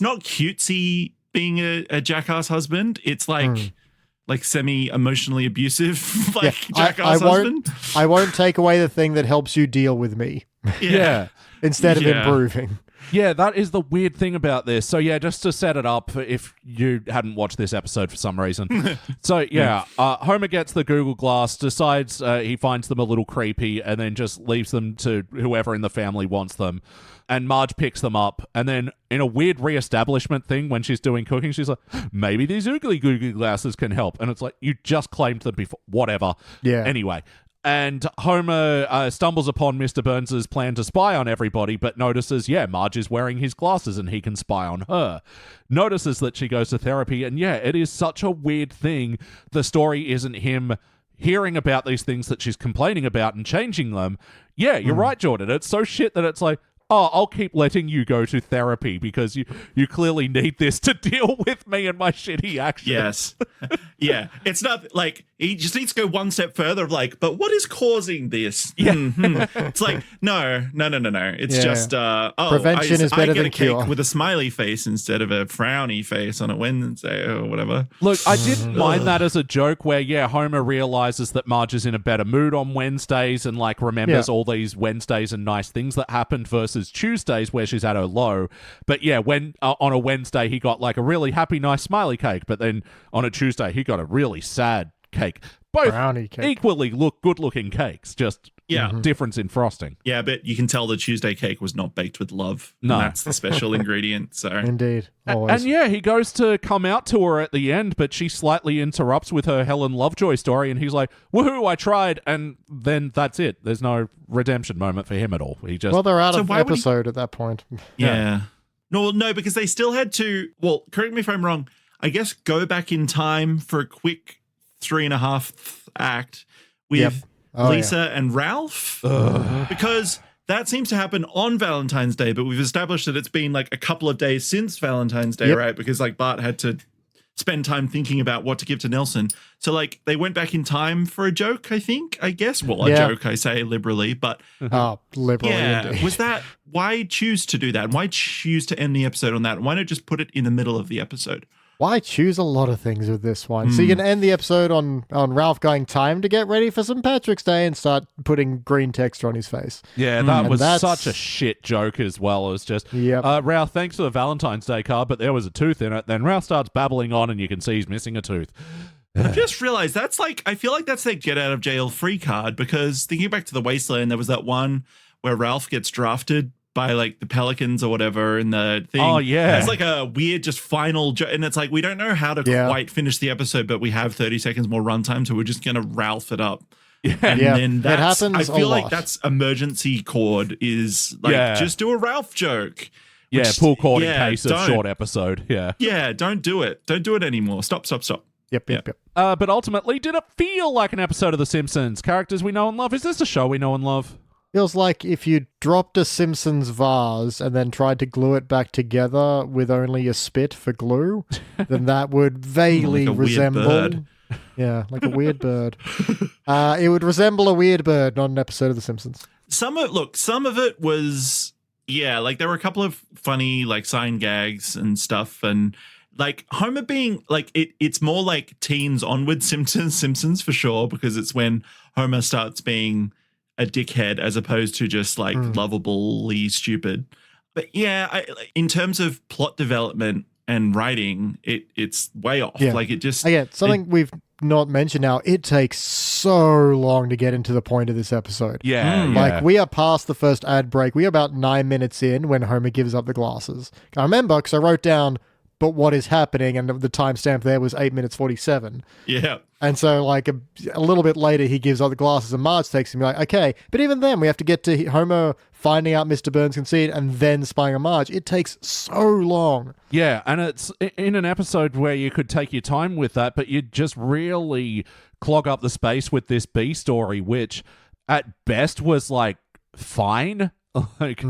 not cutesy being a jackass husband. It's like semi-emotionally abusive, like jackass husband. I won't take away the thing that helps you deal with me. Instead of improving. Yeah, that is the weird thing about this. So, yeah, just to set it up, if you hadn't watched this episode for some reason. So, Homer gets the Google Glass, decides he finds them a little creepy, and then just leaves them to whoever in the family wants them. And Marge picks them up, and then in a weird reestablishment thing when she's doing cooking, she's like, maybe these oogly googly glasses can help. And it's like, you just claimed them before. Whatever. Yeah. Anyway. And Homer stumbles upon Mr. Burns' plan to spy on everybody, but notices, Marge is wearing his glasses and he can spy on her. Notices that she goes to therapy, and it is such a weird thing. The story isn't him hearing about these things that she's complaining about and changing them. Yeah, you're right, Jordan. It's so shit that it's like, oh, I'll keep letting you go to therapy because you clearly need this to deal with me and my shitty actions. Yes. It's not like he just needs to go one step further of like, but what is causing this? It's like, no. It's just, prevention is better than cure. Cake with a smiley face instead of a frowny face on a Wednesday or whatever. Look, I didn't mind that as a joke where, Homer realizes that Marge is in a better mood on Wednesdays and like remembers all these Wednesdays and nice things that happened versus Tuesdays where she's at her low. But when on a Wednesday he got like a really happy, nice smiley cake, but then on a Tuesday he got a really sad cake. Both brownie cake. Equally good-looking cakes, just difference in frosting. Yeah, but you can tell the Tuesday cake was not baked with love. No. And that's the special ingredient. So indeed. Always. And he goes to come out to her at the end, but she slightly interrupts with her Helen Lovejoy story, and he's like, woohoo, I tried, and then that's it. There's no redemption moment for him at all. He just they're out of episode at that point. Yeah. No, because they still had to, well, correct me if I'm wrong, I guess go back in time for a quick 3.5 act with Lisa and Ralph, because that seems to happen on Valentine's Day, but we've established that it's been like a couple of days since Valentine's Day, right? Because like Bart had to spend time thinking about what to give to Nelson. So like they went back in time for a joke, I guess. Well, a joke, I say liberally, but liberally. Yeah. Was that, why choose to do that? Why choose to end the episode on that? Why not just put it in the middle of the episode? Why choose a lot of things with this one? So you can end the episode on Ralph going time to get ready for St. Patrick's Day and start putting green texture on his face. Yeah, that was such a shit joke as well. It was just, Ralph, thanks for the Valentine's Day card, but there was a tooth in it. Then Ralph starts babbling on and you can see he's missing a tooth. I just realized that's like, I feel like that's their get out of jail free card, because thinking back to the Wasteland, there was that one where Ralph gets drafted by like the pelicans or whatever, and the thing has like a weird just final and it's like we don't know how to quite finish the episode, but we have 30 seconds more runtime, so we're just gonna Ralph it up. And then that happens. I feel like that's emergency chord is like just do a Ralph joke. Pull cord in case of short episode. Don't do it. Don't do it anymore. Stop. Yep. But ultimately, did it feel like an episode of The Simpsons? Characters we know and love. Is this a show we know and love? Feels like if you dropped a Simpsons vase and then tried to glue it back together with only a spit for glue, then that would vaguely resemble... Yeah, like a weird bird. It would resemble a weird bird, not an episode of The Simpsons. Some of it was... Yeah, like there were a couple of funny like sign gags and stuff, and like Homer being like it's more like teens onward Simpsons for sure, because it's when Homer starts being a dickhead as opposed to just like lovably stupid. But yeah, in terms of plot development and writing, it's way off. Yeah. Like it just something we've not mentioned now. It takes so long to get into the point of this episode. Like we are past the first ad break. We are about 9 minutes in when Homer gives up the glasses. I remember because I wrote down, but what is happening? And the timestamp there was 8 minutes 47. Yeah. And so, like, a little bit later, he gives up the glasses, and Marge takes him, like, okay. But even then, we have to get to Homer finding out Mr. Burns can see it and then spying on Marge. It takes so long. Yeah, and it's in an episode where you could take your time with that, but you just really clog up the space with this B story, which at best was, like, fine. Like...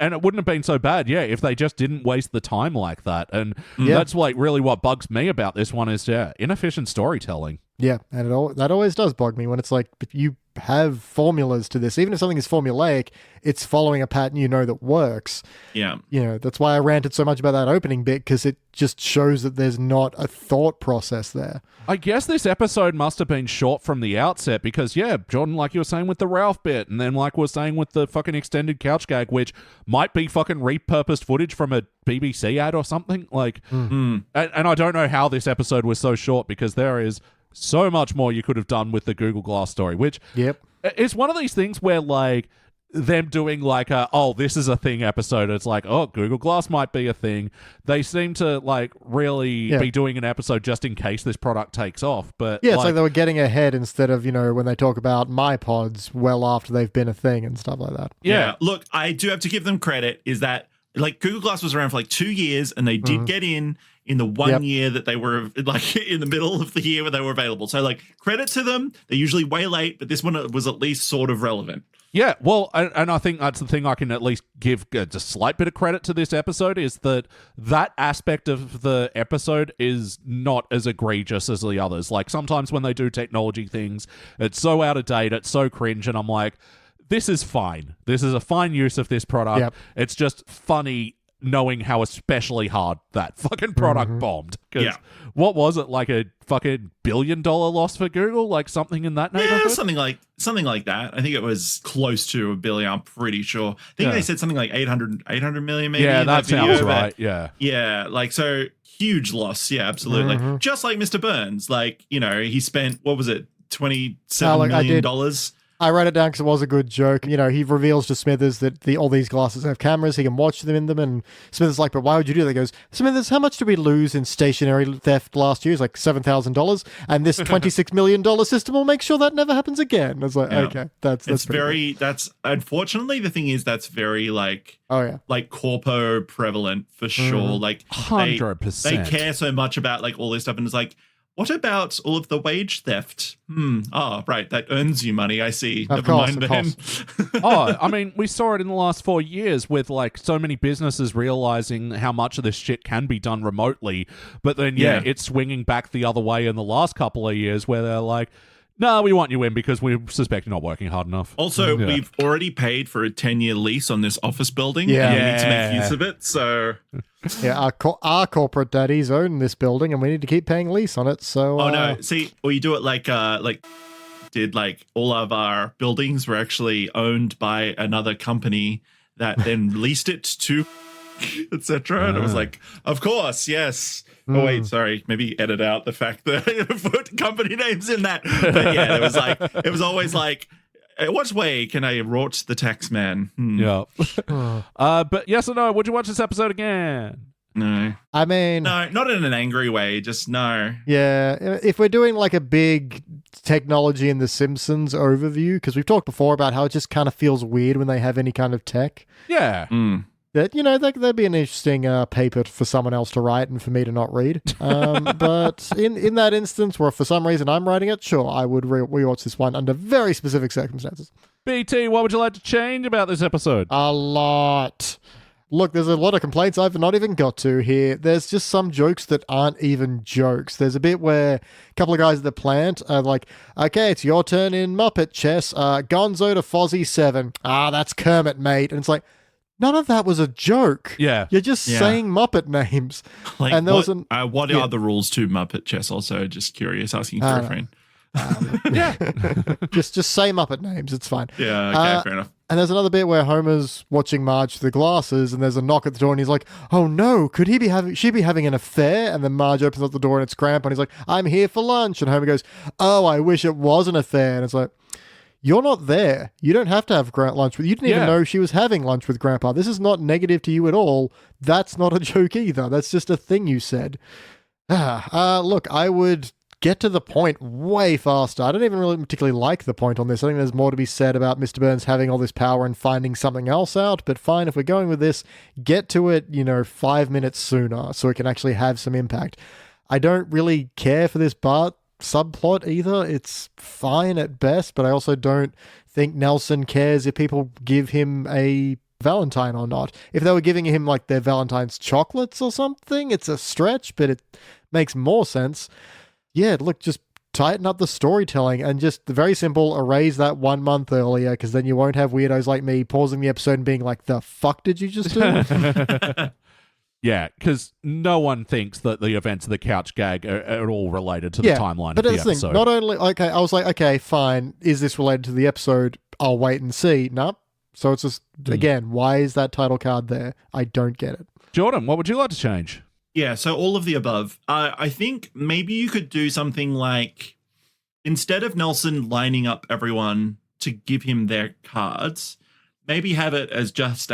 And it wouldn't have been so bad, if they just didn't waste the time like that. And that's like really what bugs me about this one is, inefficient storytelling. Yeah, and that always does bug me when it's like, if you have formulas to this, even if something is formulaic, it's following a pattern that works. Yeah. That's why I ranted so much about that opening bit, because it just shows that there's not a thought process there. I guess this episode must have been short from the outset because, Jordan, like you were saying with the Ralph bit, and then like we were saying with the fucking extended couch gag, which might be fucking repurposed footage from a BBC ad or something. Like, and I don't know how this episode was so short because there is so much more you could have done with the Google Glass story, which it's one of these things where like them doing like this is a thing episode. It's like, Google Glass might be a thing. They seem to like really be doing an episode just in case this product takes off. But it's like they were getting ahead instead of, when they talk about MyPods well after they've been a thing and stuff like that. Yeah. Look, I do have to give them credit is that like Google Glass was around for like 2 years and they did get in the 1 year that they were like in the middle of the year when they were available. So like credit to them. They're usually way late, but this one was at least sort of relevant. Yeah, well, and I think that's the thing I can at least give a slight bit of credit to this episode is that aspect of the episode is not as egregious as the others. Like sometimes when they do technology things, it's so out of date, it's so cringe, and I'm like, this is fine. This is a fine use of this product. Yep. It's just funny knowing how especially hard that fucking product bombed. Because what was it, like a fucking $1 billion loss for Google? Like something in that neighborhood? Yeah, something like that. I think it was close to $1 billion, I'm pretty sure. I think they said something like 800 million maybe. Yeah, that sounds right, Yeah, like so huge loss. Yeah, absolutely. Just like Mr. Burns. Like, he spent, what was it, $27 million? I wrote it down because it was a good joke. He reveals to Smithers that all these glasses have cameras. He can watch them in them. And Smithers is like, but why would you do that? He goes, Smithers, how much did we lose in stationary theft last year? It's like $7,000. And this $26 million system will make sure that never happens again. I was like, okay, that's unfortunately, the thing is that's very like, like corpo prevalent for sure. Like 100%. They care so much about like all this stuff. And it's like, what about all of the wage theft? Right. That earns you money. I see. Of course. I mean, we saw it in the last 4 years with like so many businesses realizing how much of this shit can be done remotely. But then, it's swinging back the other way in the last couple of years where they're like, no, we want you in because we suspect you're not working hard enough. Also, we've already paid for a 10-year lease on this office building. And we need to make use of it. So, our corporate daddies own this building, and we need to keep paying lease on it. So, no, see, or you do it like did like all of our buildings were actually owned by another company that then leased it to, etc. And it was like, of course, yes. Oh wait, sorry. Maybe edit out the fact that I put company names in that. But yeah, it was always like What way can I rot the tax man? Yeah. But yes or no, would you watch this episode again? No. I mean, No, not in an angry way. Just no. yeah, if we're doing like a big technology in The Simpsons overview, because we've talked before about how it just kind of feels weird when they have any kind of tech. Yeah. That, that'd be an interesting paper for someone else to write and for me to not read. But in that instance, where for some reason I'm writing it, sure, I would rewatch this one under very specific circumstances. BT, what would you like to change about this episode? A lot. Look, there's a lot of complaints I've not even got to here. There's just some jokes that aren't even jokes. There's a bit where a couple of guys at the plant are like, okay, it's your turn in Muppet chess. Gonzo to Fozzie 7. That's Kermit, mate. And it's like, none of that was a joke. Yeah. You're just saying Muppet names. Like, and there what, was what are the rules to Muppet chess? Also, just curious, asking for a friend. Yeah. just say Muppet names. It's fine. Yeah, okay, fair enough. And there's another bit where Homer's watching Marge through the glasses, and there's a knock at the door, and he's like, "Oh no, could she be having an affair?" And then Marge opens up the door, and it's Grandpa, and he's like, "I'm here for lunch." And Homer goes, "Oh, I wish it was an affair." And it's like, you're not there. You don't have to have lunch with. You didn't even know she was having lunch with Grandpa. This is not negative to you at all. That's not a joke either. That's just a thing you said. Look, I would get to the point way faster. I don't even really particularly like the point on this. I think there's more to be said about Mr. Burns having all this power and finding something else out. But fine, if we're going with this, get to it, 5 minutes sooner so it can actually have some impact. I don't really care for this Bart subplot either. It's fine at best, but I also don't think Nelson cares if people give him a Valentine or not. If they were giving him like their Valentine's chocolates or something, it's a stretch, but it makes more sense. Yeah, look, just tighten up the storytelling and just very simple, erase that 1 month earlier, because then you won't have weirdos like me pausing the episode and being like, the fuck did you just do? Yeah, because no one thinks that the events of the couch gag are at all related to the timeline but of the that's the episode. thing. Not only, I was like, okay, fine. Is this related to the episode? I'll wait and see. Nope. So it's just, again, why is that title card there? I don't get it. Jordan, what would you like to change? Yeah, so all of the above. I think maybe you could do something like, instead of Nelson lining up everyone to give him their cards, maybe have it as just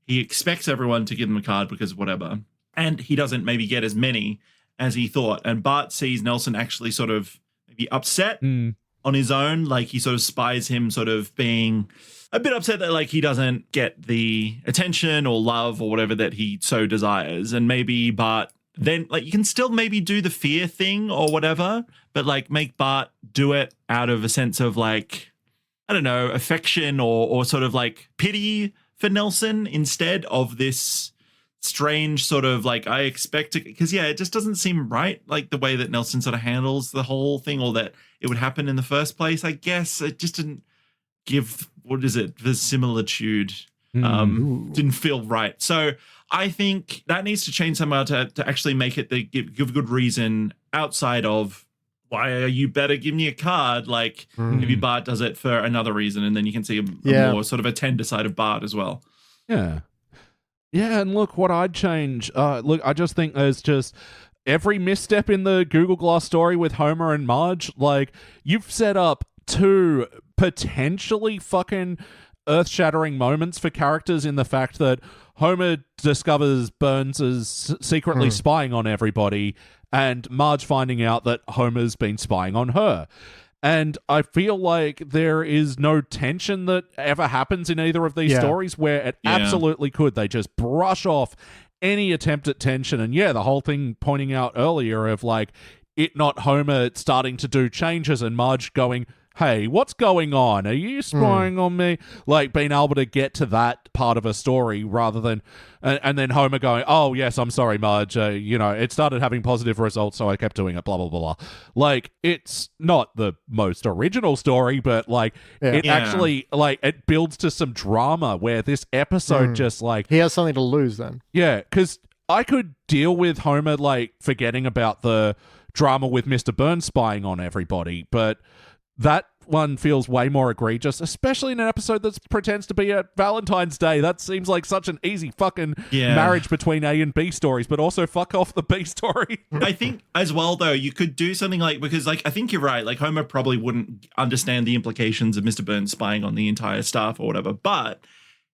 he expects everyone to give him a card because whatever, and he doesn't maybe get as many as he thought. And Bart sees Nelson actually sort of maybe upset on his own, like he sort of spies him sort of being a bit upset that like he doesn't get the attention or love or whatever that he so desires. And maybe Bart then, like, you can still maybe do the fear thing or whatever, but like make Bart do it out of a sense of like, I don't know, affection or sort of like pity for Nelson instead of this strange sort of like, I expect it, because it just doesn't seem right, like the way that Nelson sort of handles the whole thing, or that it would happen in the first place. I guess it just didn't give, the similitude didn't feel right. So I think that needs to change somehow to actually make it give a good reason outside of, why are you better give me a card? Like maybe Bart does it for another reason, and then you can see a more sort of a tender side of Bart as well. Yeah. Yeah, and look, what I'd change, I just think there's just every misstep in the Google Glass story with Homer and Marge, like, you've set up two potentially fucking earth-shattering moments for characters in the fact that Homer discovers Burns is secretly spying on everybody, and Marge finding out that Homer's been spying on her. And I feel like there is no tension that ever happens in either of these stories where it absolutely could. They just brush off any attempt at tension. And the whole thing pointing out earlier of like it not Homer starting to do changes and Marge going, hey, what's going on? Are you spying on me? Like being able to get to that part of a story rather than, and then Homer going, oh, yes, I'm sorry, Marge. It started having positive results, so I kept doing it, blah, blah, blah, blah. Like, it's not the most original story, but like, it actually, like, it builds to some drama where this episode just like. He has something to lose then. Yeah, because I could deal with Homer, like, forgetting about the drama with Mr. Burns spying on everybody, but that one feels way more egregious, especially in an episode that pretends to be at Valentine's Day. That seems like such an easy fucking marriage between A and B stories, but also fuck off the B story. I think as well, though, you could do something like, because like I think you're right, like Homer probably wouldn't understand the implications of Mr. Burns spying on the entire staff or whatever, but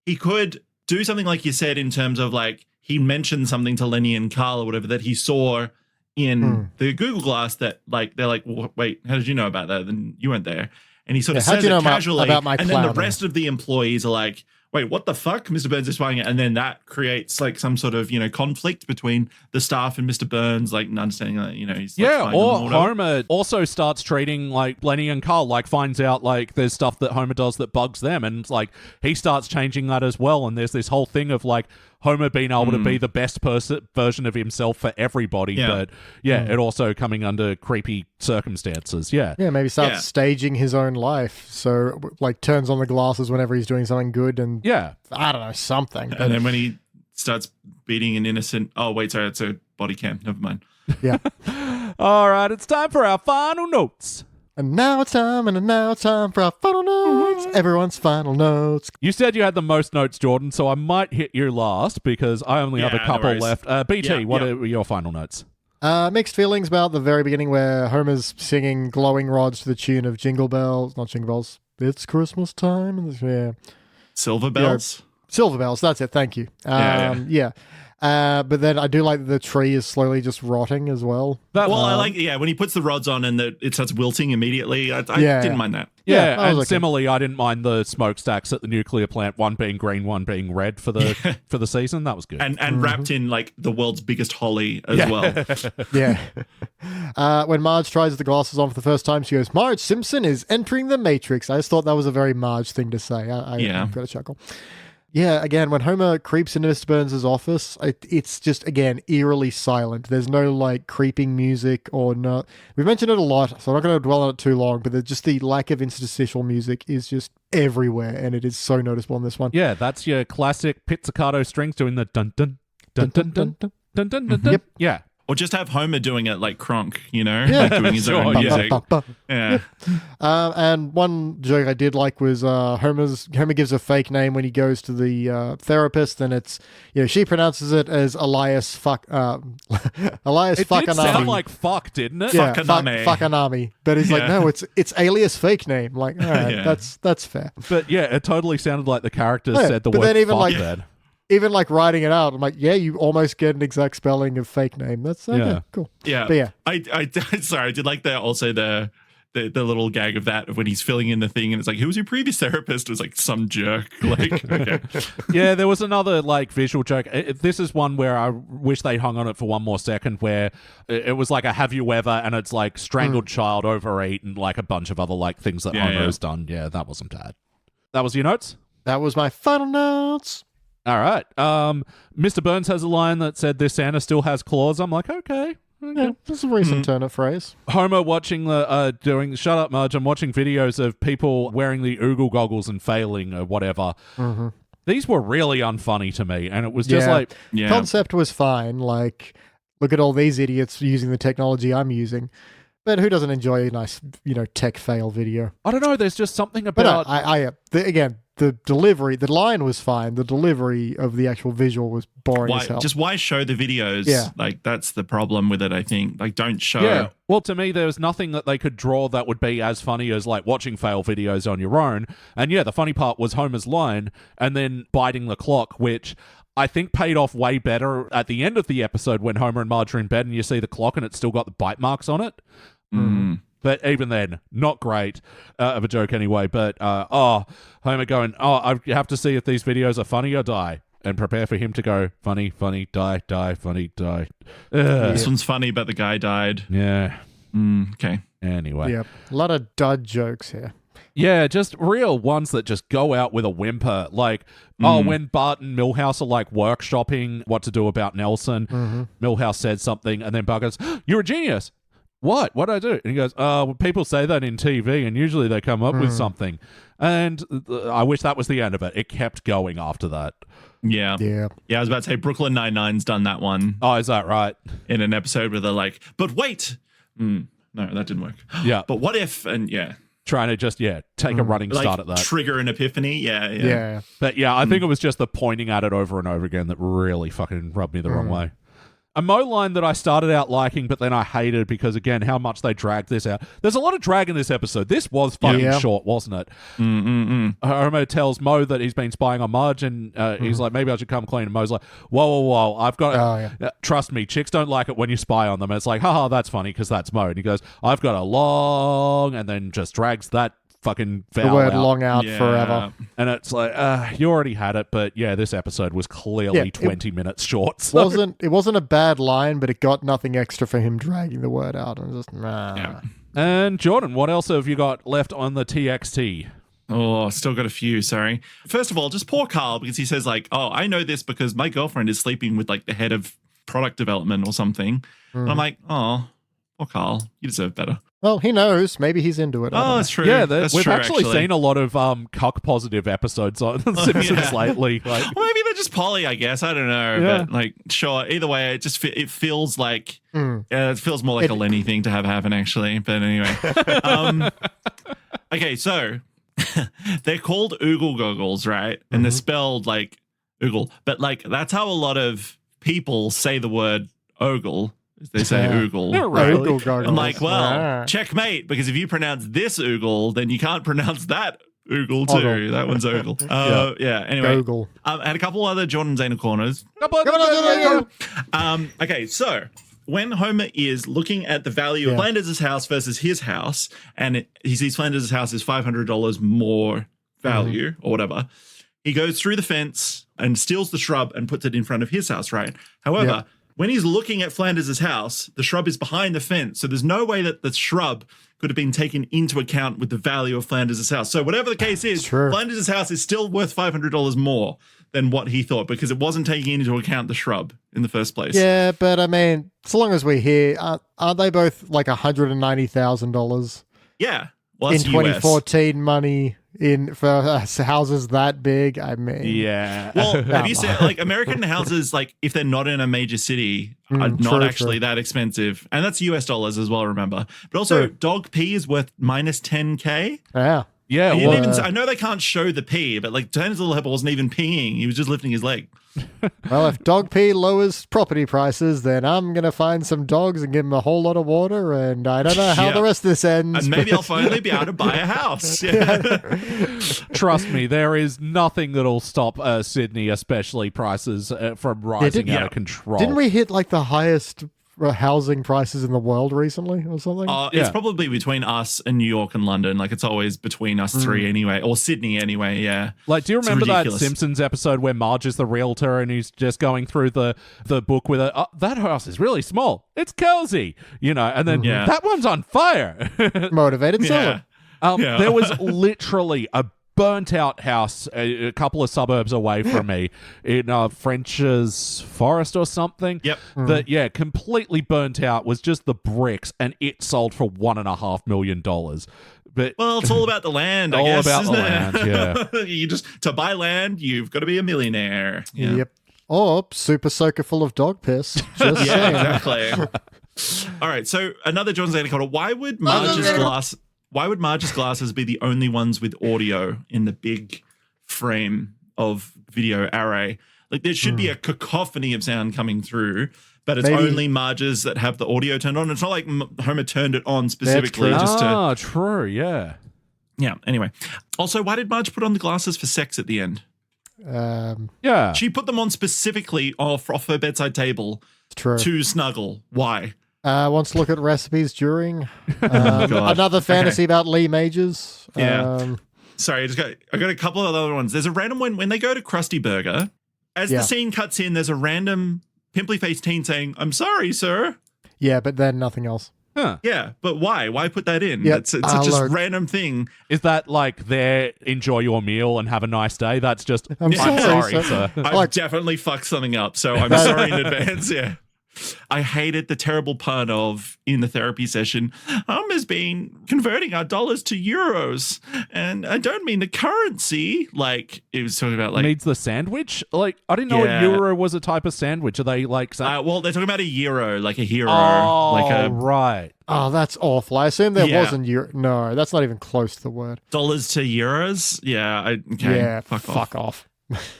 he could do something like you said in terms of like he mentioned something to Lenny and Carl or whatever that he saw in the Google Glass that like they're like, well, wait, how did you know about that? Then you weren't there. And he sort of says it casually, about my and then the rest of the employees are like, wait, what the fuck? Mr. Burns is spying it. And then that creates like some sort of, conflict between the staff and Mr. Burns, like understanding that, he's like, or Homer also starts treating like Lenny and Carl, like finds out like there's stuff that Homer does that bugs them. And like he starts changing that as well. And there's this whole thing of like Homer being able to be the best version of himself for everybody. But it also coming under creepy circumstances. Yeah. Yeah, maybe starts staging his own life. So like turns on the glasses whenever he's doing something good and I don't know, something. And then when he starts beating an innocent, oh wait, sorry, it's a body cam. Never mind. Yeah. All right, it's time for our final notes. And now it's time for our final notes. Everyone's final notes. You said you had the most notes, Jordan, so I might hit you last because I only have a couple left. BT, what are your final notes? Mixed feelings about the very beginning where Homer's singing Glowing Rods to the tune of Jingle Bells. Not Jingle Bells. It's Christmas time. Yeah. Silver Bells? Silver Bells, that's it. Thank you. But then I do like that the tree is slowly just rotting as well. I like, when he puts the rods on and it starts wilting immediately. I didn't mind that. Yeah, and similarly, I didn't mind the smokestacks at the nuclear plant, one being green, one being red for the for the season. That was good. And wrapped in like the world's biggest holly as well. When Marge tries the glasses on for the first time, she goes, Marge Simpson is entering the Matrix. I just thought that was a very Marge thing to say. I got a chuckle. Yeah, again, when Homer creeps into Mr. Burns' office, it's just, again, eerily silent. There's no, like, creeping music or no... We've mentioned it a lot, so I'm not going to dwell on it too long, but just the lack of interstitial music is just everywhere, and it is so noticeable in this one. Yeah, that's your classic pizzicato strings doing the dun-dun, dun-dun-dun, dun-dun-dun-dun. Yep. Yeah. Or just have Homer doing it like Kronk, like doing his own music. And one joke I did like was Homer gives a fake name when he goes to the therapist, and it's she pronounces it as Elias Elias It did sound like fuck, didn't it? Yeah, Fuckanami. But he's like, no, it's alias fake name. Like, all right, that's fair. But yeah, it totally sounded like the characters said the word then even fuck then. Even like writing it out, I'm like, you almost get an exact spelling of fake name. That's okay, cool. Yeah, but yeah. I sorry, I did like the little gag of that of when he's filling in the thing and it's like, who was your previous therapist? It was like some jerk. Like, okay. Yeah, there was another like visual joke. This is one where I wish they hung on it for one more second, where it was like a have you ever, and it's like strangled child overeat and like a bunch of other like things that Homer has done. Yeah, that wasn't bad. That was your notes? That was my final notes. All right. Mr. Burns has a line that said, "This Santa still has claws." I'm like, okay. Yeah, this is a recent turn of phrase. Homer watching shut up, Marge. I'm watching videos of people wearing the oogle goggles and failing or whatever. Mm-hmm. These were really unfunny to me, and it was just like... Yeah. Concept was fine. Like, look at all these idiots using the technology I'm using. But who doesn't enjoy a nice, tech fail video? I don't know. There's just something about... But again, the delivery, the line was fine. The delivery of the actual visual was boring as hell. Just why show the videos? Yeah. Like, that's the problem with it, I think. Like, don't show... Yeah. Well, to me, there was nothing that they could draw that would be as funny as, like, watching fail videos on your own. And, yeah, the funny part was Homer's line and then biting the clock, which... I think paid off way better at the end of the episode when Homer and Marge are in bed and you see the clock and it's still got the bite marks on it. Mm. But even then, not great of a joke anyway. But, Homer going, I have to see if these videos are funny or die. And prepare for him to go, funny, funny, die, funny, die. This one's funny, but the guy died. Yeah. Okay. Anyway. Yeah, a lot of dud jokes here. Yeah, just real ones that just go out with a whimper. Like, when Bart and Milhouse are like workshopping what to do about Nelson, Milhouse said something, and then Bart goes, "You're a genius." What? What'd I do? And he goes, well, people say that in TV, and usually they come up with something. And I wish that was the end of it. It kept going after that. Yeah. I was about to say Brooklyn Nine-Nine's done that one. Oh, is that right? In an episode where they're like, but wait. No, that didn't work. Yeah. But what if? And yeah. trying to just take a running Like start at that. trigger an epiphany. Yeah. But yeah, I think it was just the pointing at it over and over again that really fucking rubbed me the wrong way. A Mo line that I started out liking, but then I hated because, again, how much they dragged this out. There's a lot of drag in this episode. This was fucking short, wasn't it? Homer tells Mo that he's been spying on Marge, and he's like, maybe I should come clean. And Mo's like, whoa, I've got trust me, chicks don't like it when you spy on them. And it's like, haha, that's funny because that's Mo. And he goes, I've got a long, and then just drags that fucking vowel The word out. long out forever. And it's like, you already had it, but yeah, this episode was clearly 20 minutes short. So. It wasn't a bad line, but it got nothing extra for him dragging the word out. And just And Jordan, what else have you got left on the TXT? Oh, still got a few, sorry. First of all, just poor Carl, because he says like, oh, I know this because my girlfriend is sleeping with like the head of product development or something. And I'm like, oh, poor Carl, you deserve better. Well, he knows. Maybe he's into it. Oh, that's true. Yeah, that's we've true, actually seen a lot of cuck-positive episodes on The Simpsons lately. Like, well, maybe they're just poly, I guess. I don't know. Yeah. But, like, sure. Either way, it just it feels like... it feels more like a Lenny thing to have happen, actually. But anyway. Okay, so... they're called oogle goggles, right? And they're spelled like oogle. But, like, that's how a lot of people say the word ogle. They say oogle. Really? I'm like, well, checkmate, because if you pronounce this oogle, then you can't pronounce that oogle too. Ogle. That one's oogle. Anyway. Google. And a couple other Jordan Zana corners. Okay, so when Homer is looking at the value of Flanders' house versus his house, and he sees Flanders' house is $500 more value or whatever, he goes through the fence and steals the shrub and puts it in front of his house, right? However, when he's looking at Flanders' house, the shrub is behind the fence. So there's no way that the shrub could have been taken into account with the value of Flanders' house. So whatever the case is, Flanders' house is still worth $500 more than what he thought because it wasn't taking into account the shrub in the first place. Yeah, but I mean, so long as we're here, aren't they both like $190,000? Yeah. Well, in that's 2014 money for houses that big? I mean, yeah. Well, have you seen like American houses, like if they're not in a major city, are not actually that expensive, and that's US dollars as well. Remember, but also dog pee is worth minus 10K. Yeah. Yeah, I know they can't show the pee, but like Tony's little helper wasn't even peeing; he was just lifting his leg. Well, if dog pee lowers property prices, then I'm gonna find some dogs and give them a whole lot of water, and I don't know how the rest of this ends. And maybe I'll finally be able to buy a house. Trust me, there is nothing that'll stop Sydney, especially prices, from rising out of control. Didn't we hit like the highest housing prices in the world recently or something? It's probably between us and New York and London. Like it's always between us three anyway, or Sydney anyway. Yeah. Like, do you remember that Simpsons episode where Marge is the realtor and he's just going through the book with it? Oh, that house is really small. It's cozy, and then that one's on fire. Motivated seller. There was literally a burnt out house a couple of suburbs away from me in French's Forest or something. Yep. That completely burnt out, was just the bricks, and it sold for $1.5 million. But well, it's all about the land, I guess. All about the land, yeah. You just to buy land, you've got to be a millionaire. Yeah. Yep. Or super soaker full of dog piss. Just saying. Exactly. All right. So another John Zana corner. Why would Marge's glasses be the only ones with audio in the big frame of video array? Like there should be a cacophony of sound coming through, but it's only Marge's that have the audio turned on. It's not like Homer turned it on specifically just to... true, yeah. Yeah, anyway. Also, why did Marge put on the glasses for sex at the end? Yeah. She put them on specifically off her bedside table to snuggle. Why? Wants to look at recipes during. Another fantasy about Lee Majors. Yeah. Sorry, I got a couple of other ones. There's a random one when they go to Krusty Burger. As the scene cuts in, there's a random pimply-faced teen saying, "I'm sorry, sir." Yeah, but then nothing else. Huh. Yeah, but why? Why put that in? Yep. It's such a random thing. Is that like their enjoy your meal and have a nice day? That's just, I'm sorry, sir. I've definitely fucked something up, so I'm sorry in advance. Yeah. I hated the terrible pun of in the therapy session, has been converting our dollars to euros. And I don't mean the currency. Like, it was talking about like. Needs the sandwich? Like, I didn't know a euro was a type of sandwich. Are they like. Well, they're talking about a euro, like a hero. Oh, like a, right. Oh, that's awful. I assume there wasn't euro. No, that's not even close to the word. Dollars to euros? Yeah. Okay. Yeah, fuck off.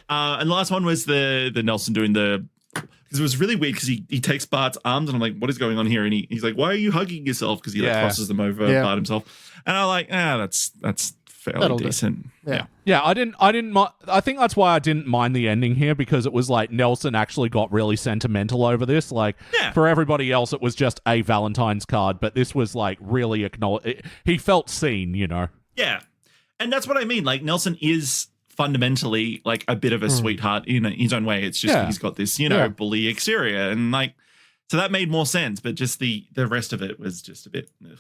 And the last one was the Nelson doing the. Because it was really weird because he takes Bart's arms and I'm like, what is going on here? And he's like, why are you hugging yourself? Because he like crosses them over Bart himself. And I'm like, that's fairly That'll decent. Yeah. I didn't I think that's why I didn't mind the ending here, because it was like Nelson actually got really sentimental over this. Like for everybody else, it was just a Valentine's card, but this was like really he felt seen, you know? Yeah. And that's what I mean. Like Nelson is fundamentally like a bit of a sweetheart in his own way. It's just he's got this, bully exterior, and like so that made more sense, but just the rest of it was just a bit ugh.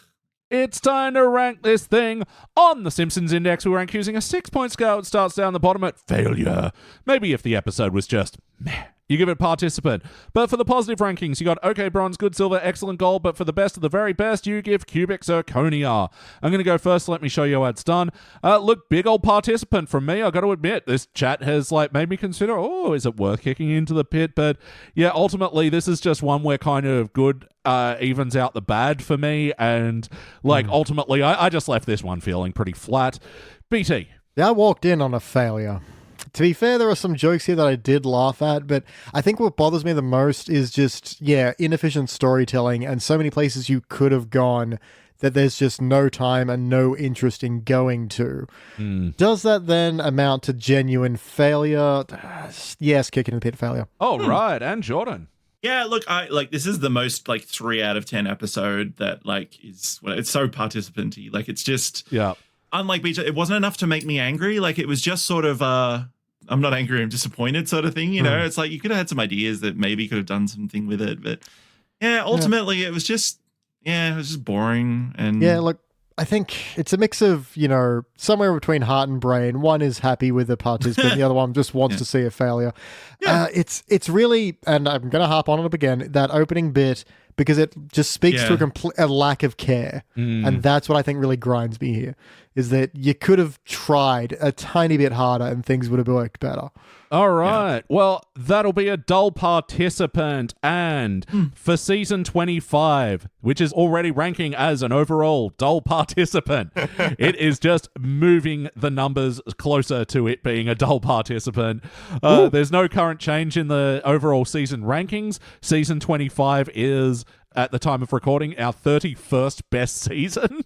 It's time to rank this thing. On the Simpsons Index, we rank using a 6-point scale. It starts down the bottom at failure. Maybe if the episode was just meh, you give it participant. But for the positive rankings, you got okay bronze, good silver, excellent gold. But for the best of the very best, you give cubic zirconia. I'm going to go first. Let me show you how it's done. Look, big old participant from me. I got to admit, this chat has like made me consider, is it worth kicking into the pit? But yeah, ultimately, this is just one where kind of good evens out the bad for me. And like ultimately, I just left this one feeling pretty flat. BT. Yeah, I walked in on a failure. To be fair, there are some jokes here that I did laugh at, but I think what bothers me the most is just, inefficient storytelling and so many places you could have gone that there's just no time and no interest in going to. Does that then amount to genuine failure? Yes, kick it in the pit failure. Oh, right. And Jordan. Yeah, look, I like this is the most like 3 out of 10 episode that like it's so participant-y. Like it's just unlike Beach, it wasn't enough to make me angry. Like it was just sort of I'm not angry, I'm disappointed sort of thing, you know? It's like you could have had some ideas that maybe could have done something with it, but ultimately it was just boring. And look, I think it's a mix of, somewhere between heart and brain. One is happy with the participant, the other one just wants to see a failure. It's really, and I'm going to harp on it again, that opening bit, because it just speaks to a lack of care. And that's what I think really grinds me here, is that you could have tried a tiny bit harder and things would have worked better. All right. Well, that'll be a dull participant. And for season 25, which is already ranking as an overall dull participant, it is just moving the numbers closer to it being a dull participant. There's no current change in the overall season rankings. Season 25 is, at the time of recording, our 31st best season.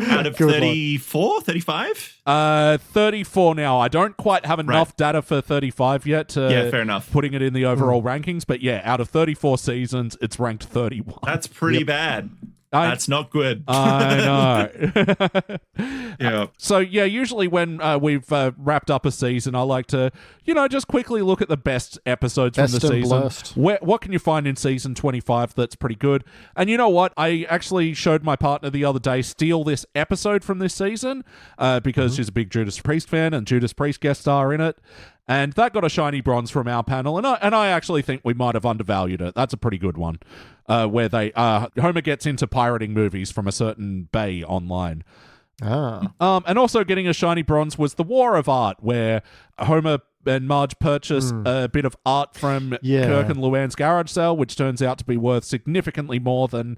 Out of 34, 35? 34 now. I don't quite have enough data for 35 yet to fair enough. Putting it in the overall rankings, but out of 34 seasons, it's ranked 31. That's pretty bad. That's not good. I know. So, usually when we've wrapped up a season, I like to, just quickly look at the best episodes from the season. What can you find in season 25 that's pretty good? And you know what? I actually showed my partner the other day steal this episode from this season because she's a big Judas Priest fan and Judas Priest guest star in it. And that got a shiny bronze from our panel, and I actually think we might have undervalued it. That's a pretty good one, where they Homer gets into pirating movies from a certain bay online. And also getting a shiny bronze was the War of Art, where Homer and Marge purchase a bit of art from Kirk and Luann's garage sale, which turns out to be worth significantly more than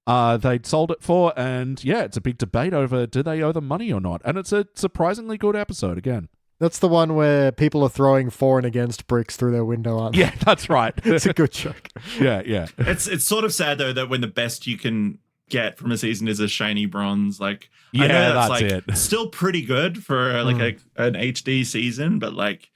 they'd sold it for. And it's a big debate over do they owe them money or not. And it's a surprisingly good episode again. That's the one where people are throwing for and against bricks through their window, aren't they? Yeah, that's right. It's a good joke. Yeah. It's sort of sad, though, that when the best you can get from a season is a shiny bronze, like, I know that's like it. Still pretty good for like an HD season, but like,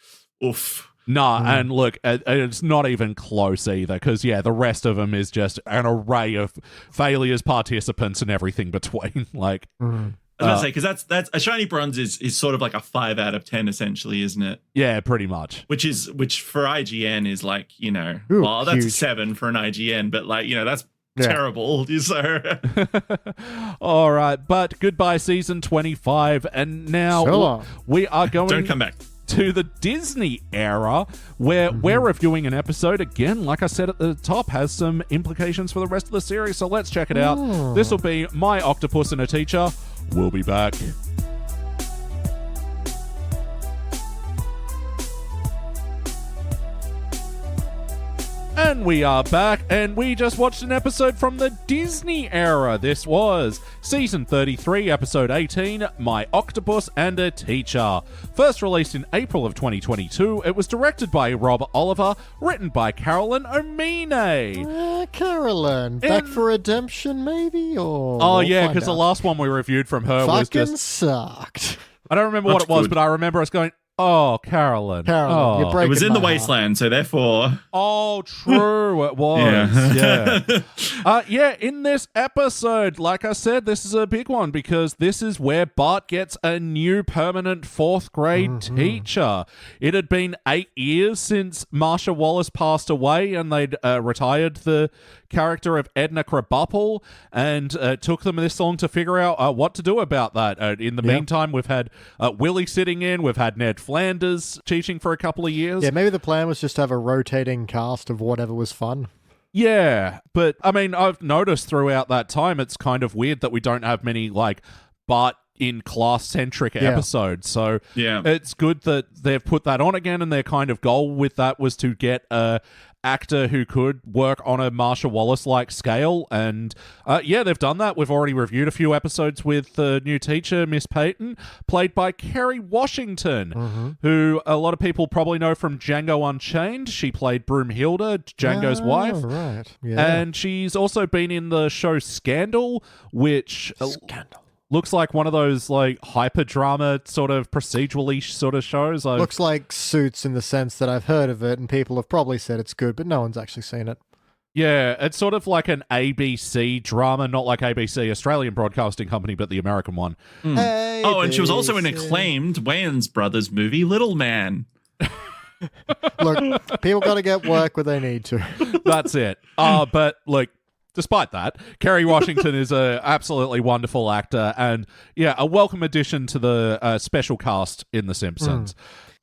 oof. Nah, and look, it's not even close either, because, the rest of them is just an array of failures, participants, and everything between. Like... I was going to say, because that's a shiny bronze is sort of like a 5 out of 10 essentially, isn't it? Yeah, pretty much. Which for IGN is like, that's huge. a 7 for an IGN, but like, that's terrible. So. All right, but goodbye season 25, and now we are going. Don't come back. to the Disney era, where we're reviewing an episode. Again, like I said at the top, has some implications for the rest of the series, so let's check it out. This will be My Octopus and a Teacher. We'll be back. And we are back, and we just watched an episode from the Disney era. This was Season 33, Episode 18, My Octopus and a Teacher. First released in April of 2022, it was directed by Rob Oliver, written by Carolyn Omine. Carolyn, back for redemption maybe? Or Oh, yeah, because the last one we reviewed from her was fucking just... sucked. I don't remember what it was, but I remember us going... Oh, Carolyn. Carolyn, you're Oh. breaking It was in my the heart. Wasteland, so therefore... Oh, true. It was. Yeah. In this episode, like I said, this is a big one because this is where Bart gets a new permanent fourth grade teacher. It had been 8 years since Marsha Wallace passed away, and they'd retired the character of Edna Krabappel, and it took them this long to figure out what to do about that. In the meantime, we've had Willie sitting in, we've had Ned Flanders teaching for a couple of years. Yeah, maybe the plan was just to have a rotating cast of whatever was fun. Yeah, but I mean, I've noticed throughout that time, it's kind of weird that we don't have many like Bart in class-centric episodes. So it's good that they've put that on again, and their kind of goal with that was to get a actor who could work on a Marsha Wallace-like scale. And they've done that. We've already reviewed a few episodes with the new teacher, Miss Peyton, played by Kerry Washington, who a lot of people probably know from Django Unchained. She played Broomhilda, Django's wife. Right. Yeah. And she's also been in the show Scandal, which looks like one of those like hyper drama sort of procedurally sort of shows. Looks like Suits in the sense that I've heard of it and people have probably said it's good, but no one's actually seen it. Yeah, it's sort of like an ABC drama, not like ABC, Australian Broadcasting Company, but the American one. Hey, Oh, and she was also in acclaimed Wayans Brothers movie, Little Man. Look, people got to get work where they need to. That's it. But look, despite that, Kerry Washington is a absolutely wonderful actor, and a welcome addition to the special cast in The Simpsons.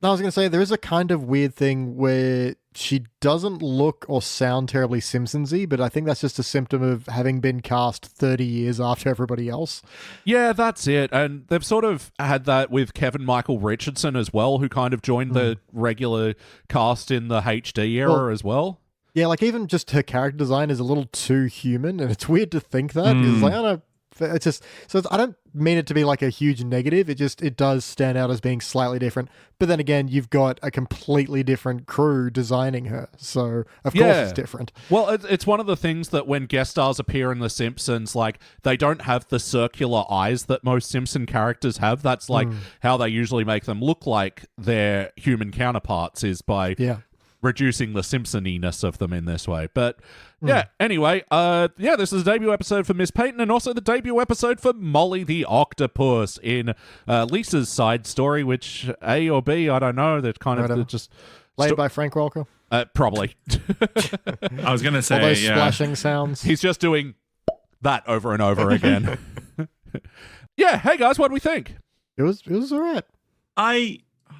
No, I was going to say, there is a kind of weird thing where she doesn't look or sound terribly Simpsons-y, but I think that's just a symptom of having been cast 30 years after everybody else. Yeah, that's it. And they've sort of had that with Kevin Michael Richardson as well, who kind of joined the regular cast in the HD era as well. Yeah, like even just her character design is a little too human, and it's weird to think that. It's like, I don't know. It's just I don't mean it to be like a huge negative. It does stand out as being slightly different. But then again, you've got a completely different crew designing her, so of course it's different. Well, it's one of the things that when guest stars appear in The Simpsons, like they don't have the circular eyes that most Simpson characters have. That's like how they usually make them look like their human counterparts is by reducing the Simpsoniness of them in this way. But anyway, this is a debut episode for Miss Peyton, and also the debut episode for Molly the Octopus in Lisa's side story, which A or B, I don't know. That kind of just played by Frank Welker. Probably. I was gonna say all those splashing sounds. He's just doing that over and over again. Hey guys, what do we think? It was all right.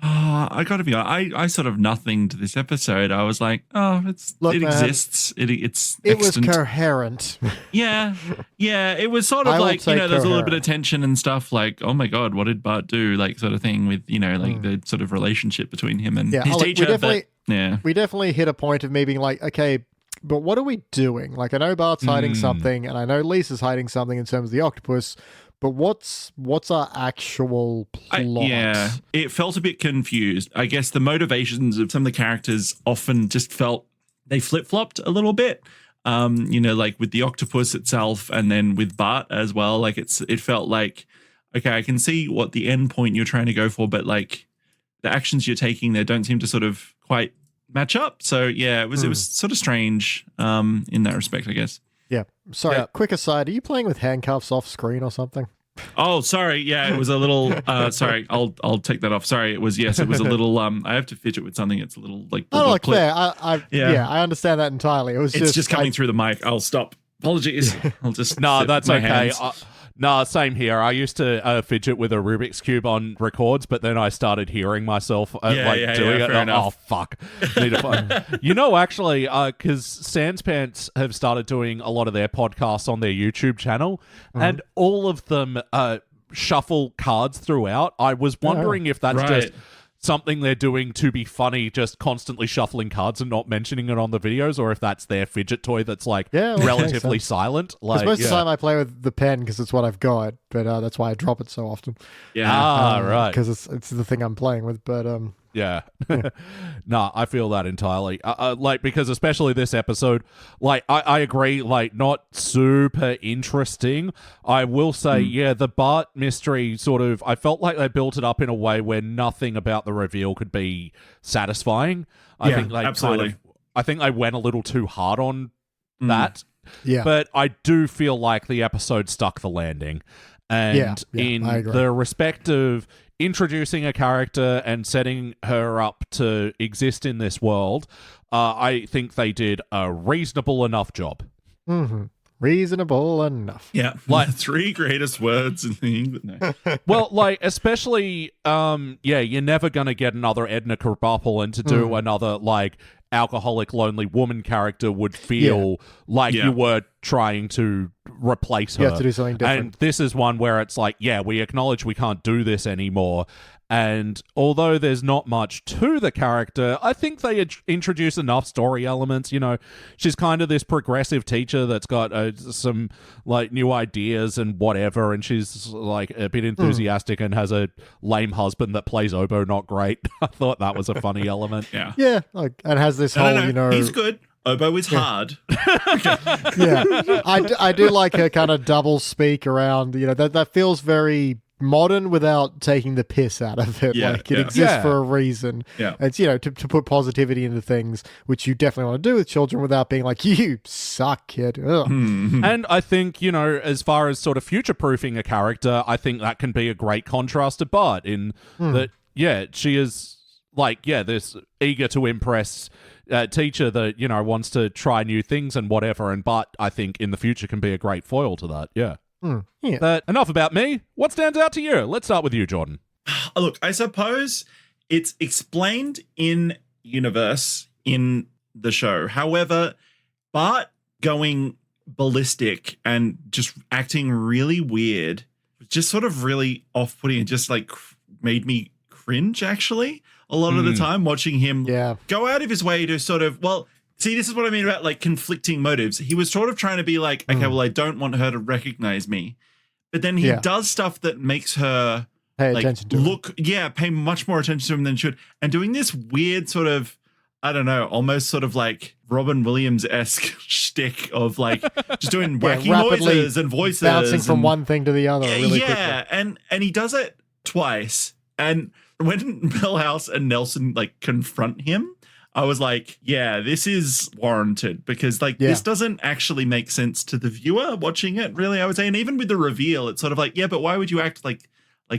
I gotta be honest, I sort of nothing to this episode. I was like, it exists. It's it was extant. Coherent. Yeah. It was sort of like, there's a little bit of tension and stuff like, oh my God, what did Bart do? Like sort of thing with, like the sort of relationship between him and his teacher. We definitely hit a point of me being like, okay, but what are we doing? Like, I know Bart's hiding something, and I know Lisa's hiding something in terms of the octopus, but what's our actual plot? It felt a bit confused. I guess the motivations of some of the characters often just felt they flip-flopped a little bit. Like with the octopus itself, and then with Bart as well. Like it felt like, okay, I can see what the end point you're trying to go for, but like the actions you're taking there don't seem to sort of quite match up. So it was sort of strange in that respect, I guess. Yeah. Sorry, quick aside, are you playing with handcuffs off screen or something? Oh, sorry. Yeah, it was a little sorry, I'll take that off. Sorry, it was a little I have to fidget with something. It's a little like fair. I understand that entirely. It's just coming through the mic. I'll stop. Apologies. I'll just No, that's okay. Nah, same here. I used to fidget with a Rubik's Cube on records, but then I started hearing myself doing it. Fair enough. Oh, fuck. Need to find. Actually, because Sanspants have started doing a lot of their podcasts on their YouTube channel, and all of them shuffle cards throughout. I was wondering if that's just something they're doing to be funny, just constantly shuffling cards and not mentioning it on the videos, or if that's their fidget toy that's relatively silent. Like, most of the time I play with the pen because it's what I've got, but that's why I drop it so often. Yeah. Right. Because it's the thing I'm playing with, but yeah. Nah, I feel that entirely. Because especially this episode, I agree, not super interesting. I will say, the Bart mystery sort of, I felt like they built it up in a way where nothing about the reveal could be satisfying. I think they absolutely. I think they went a little too hard on that. Yeah. But I do feel like the episode stuck the landing. And in the respect of introducing a character and setting her up to exist in this world, I think they did a reasonable enough job. Mm-hmm. Reasonable enough. Yeah. Three greatest words in the English. No. Well, especially, you're never going to get another Edna Krabappel, and to do another, alcoholic, lonely woman character would feel you were trying to replace her. You have to do something different. And this is one where it's we acknowledge we can't do this anymore. And although there's not much to the character, I think they introduce enough story elements. She's kind of this progressive teacher that's got some new ideas and whatever, and she's a bit enthusiastic and has a lame husband that plays oboe not great. I thought that was a funny element. Yeah, and has this whole, he's good. Oboe is hard. I do like her kind of double speak around, that feels very modern without taking the piss out of it. It exists for a reason. It's, to put positivity into things, which you definitely want to do with children without being like, you suck, kid. And I think, as far as sort of future-proofing a character, I think that can be a great contrast to Bart in that, she is this eager to impress teacher that, wants to try new things and whatever, and Bart, I think, in the future can be a great foil to that. But enough about me. What stands out to you? Let's start with you, Jordan. Look, I suppose it's explained in universe in the show. However, Bart going ballistic and just acting really weird, just sort of really off-putting and just made me cringe, actually, a lot of the time watching him go out of his way to sort of, see, this is what I mean about conflicting motives. He was sort of trying to be okay, well, I don't want her to recognize me. But then he does stuff that makes her pay attention to him. Pay much more attention to him than should. And doing this weird sort of, I don't know, almost sort of Robin Williams-esque shtick of just doing wacky noises and voices. Bouncing from one thing to the other really quickly. And he does it twice. And when Millhouse and Nelson confront him, I was like, this is warranted because this doesn't actually make sense to the viewer watching it, really, I would say. And even with the reveal, it's sort of but why would you act like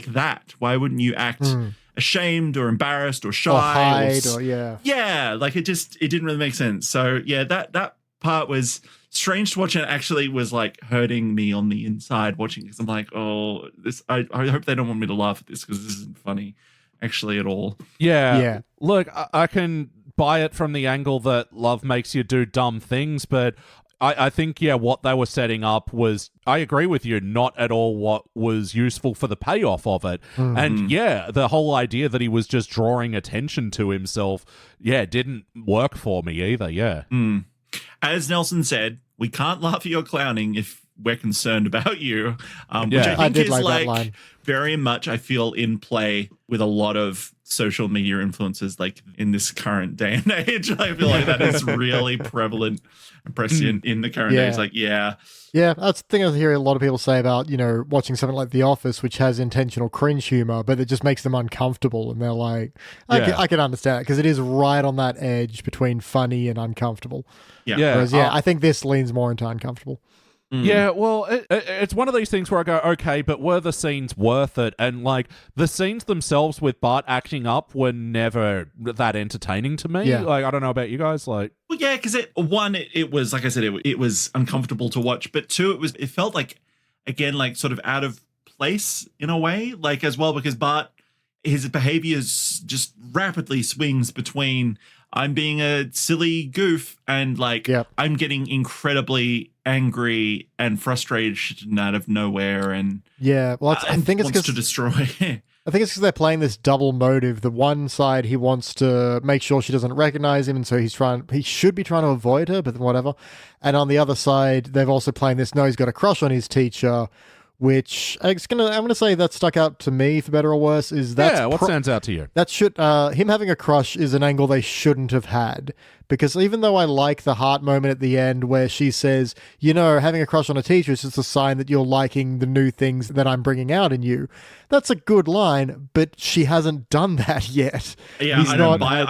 that? Why wouldn't you act ashamed or embarrassed or shy? Or hide it didn't really make sense. So that part was strange to watch, and it actually was hurting me on the inside watching because I'm like, oh, this I hope they don't want me to laugh at this because this isn't funny actually at all. Yeah. Look, I can buy it from the angle that love makes you do dumb things, but I think, what they were setting up was, I agree with you, not at all what was useful for the payoff of it. And the whole idea that he was just drawing attention to himself, didn't work for me either, As Nelson said, we can't laugh at your clowning if we're concerned about you, which I think is very much, I feel, in play with a lot of social media influences in this current day and age. I feel like that is really prevalent and prescient in the current days. That's the thing I hear a lot of people say about, watching something like The Office, which has intentional cringe humor, but it just makes them uncomfortable. And they're like, I can understand it because it is right on that edge between funny and uncomfortable. Whereas, I think this leans more into uncomfortable. Yeah, well, it's one of these things where I go, okay, but were the scenes worth it? And the scenes themselves with Bart acting up were never that entertaining to me. I don't know about you guys. Well, because it was, like I said, it was uncomfortable to watch, but two, it felt like again, like sort of out of place in a way, like as well, because Bart, his behavior just rapidly swings between I'm being a silly goof and like I'm getting incredibly angry and frustrated out of nowhere, and I think it's wants to destroy. I think it's because they're playing this double motive. The one side, he wants to make sure she doesn't recognize him, and so he should be trying to avoid her, but then whatever. And on the other side, they're also playing this, no, he's got a crush on his teacher, which I'm gonna say that stuck out to me, for better or worse. What stands out to you? That should him having a crush is an angle they shouldn't have had, because even though I like the heart moment at the end where she says, having a crush on a teacher is just a sign that you're liking the new things that I'm bringing out in you. That's a good line, but she hasn't done that yet. Yeah, I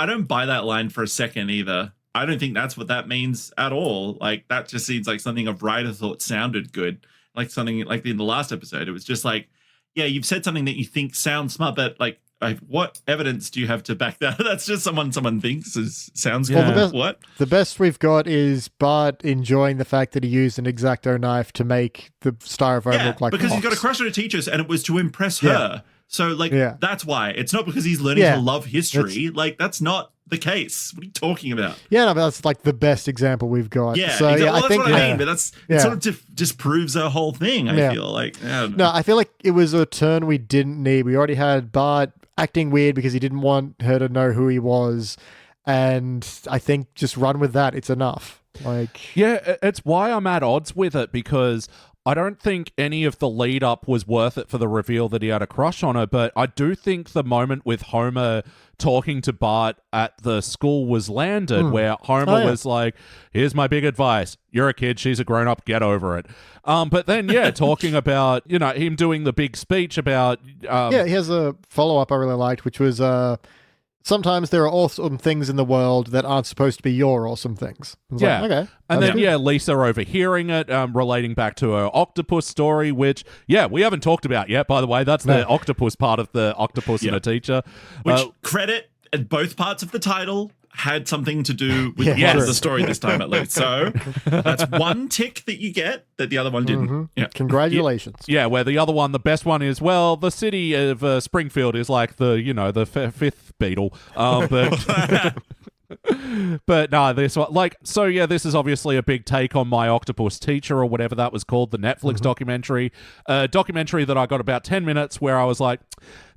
don't buy that line for a second either. I don't think that's what that means at all. Like, that just seems like something a writer thought sounded good. Like something like in the last episode, it was just like, yeah, you've said something that you think sounds smart, but like, what evidence do you have to back that? That's just someone thinks sounds good. What? The best we've got is Bart enjoying the fact that he used an X-Acto knife to make the styrofoam look like because he's got a crush on a teacher, and it was to impress her. So like, that's why. It's not because he's learning to love history. Like, that's not the case. What are you talking about? Yeah, no, but that's like the best example we've got. Yeah, so, exactly. That's what I mean. But it sort of disproves the whole thing. I feel like. I feel like it was a turn we didn't need. We already had Bart acting weird because he didn't want her to know who he was, and I think just run with that. It's enough. Like, it's why I'm at odds with it, because I don't think any of the lead up was worth it for the reveal that he had a crush on her, but I do think the moment with Homer talking to Bart at the school was landed, where Homer was like, here's my big advice. You're a kid, she's a grown-up, get over it. But then, talking about, him doing the big speech about... he has a follow-up I really liked, which was... sometimes there are awesome things in the world that aren't supposed to be your awesome things. Yeah. Like, okay. And then, Lisa overhearing it, relating back to her octopus story, which, we haven't talked about yet, by the way. That's the octopus part of the octopus and a teacher. Which, credit at both parts of the title had something to do with part of the story this time, at least. So that's one tick that you get that the other one didn't. Mm-hmm. Yeah. Congratulations. Yeah, where the other one, the best one is, the city of Springfield is like the fifth Beatle. But no, this one, this is obviously a big take on My Octopus Teacher, or whatever that was called, the Netflix documentary. Documentary that I got about 10 minutes where I was like,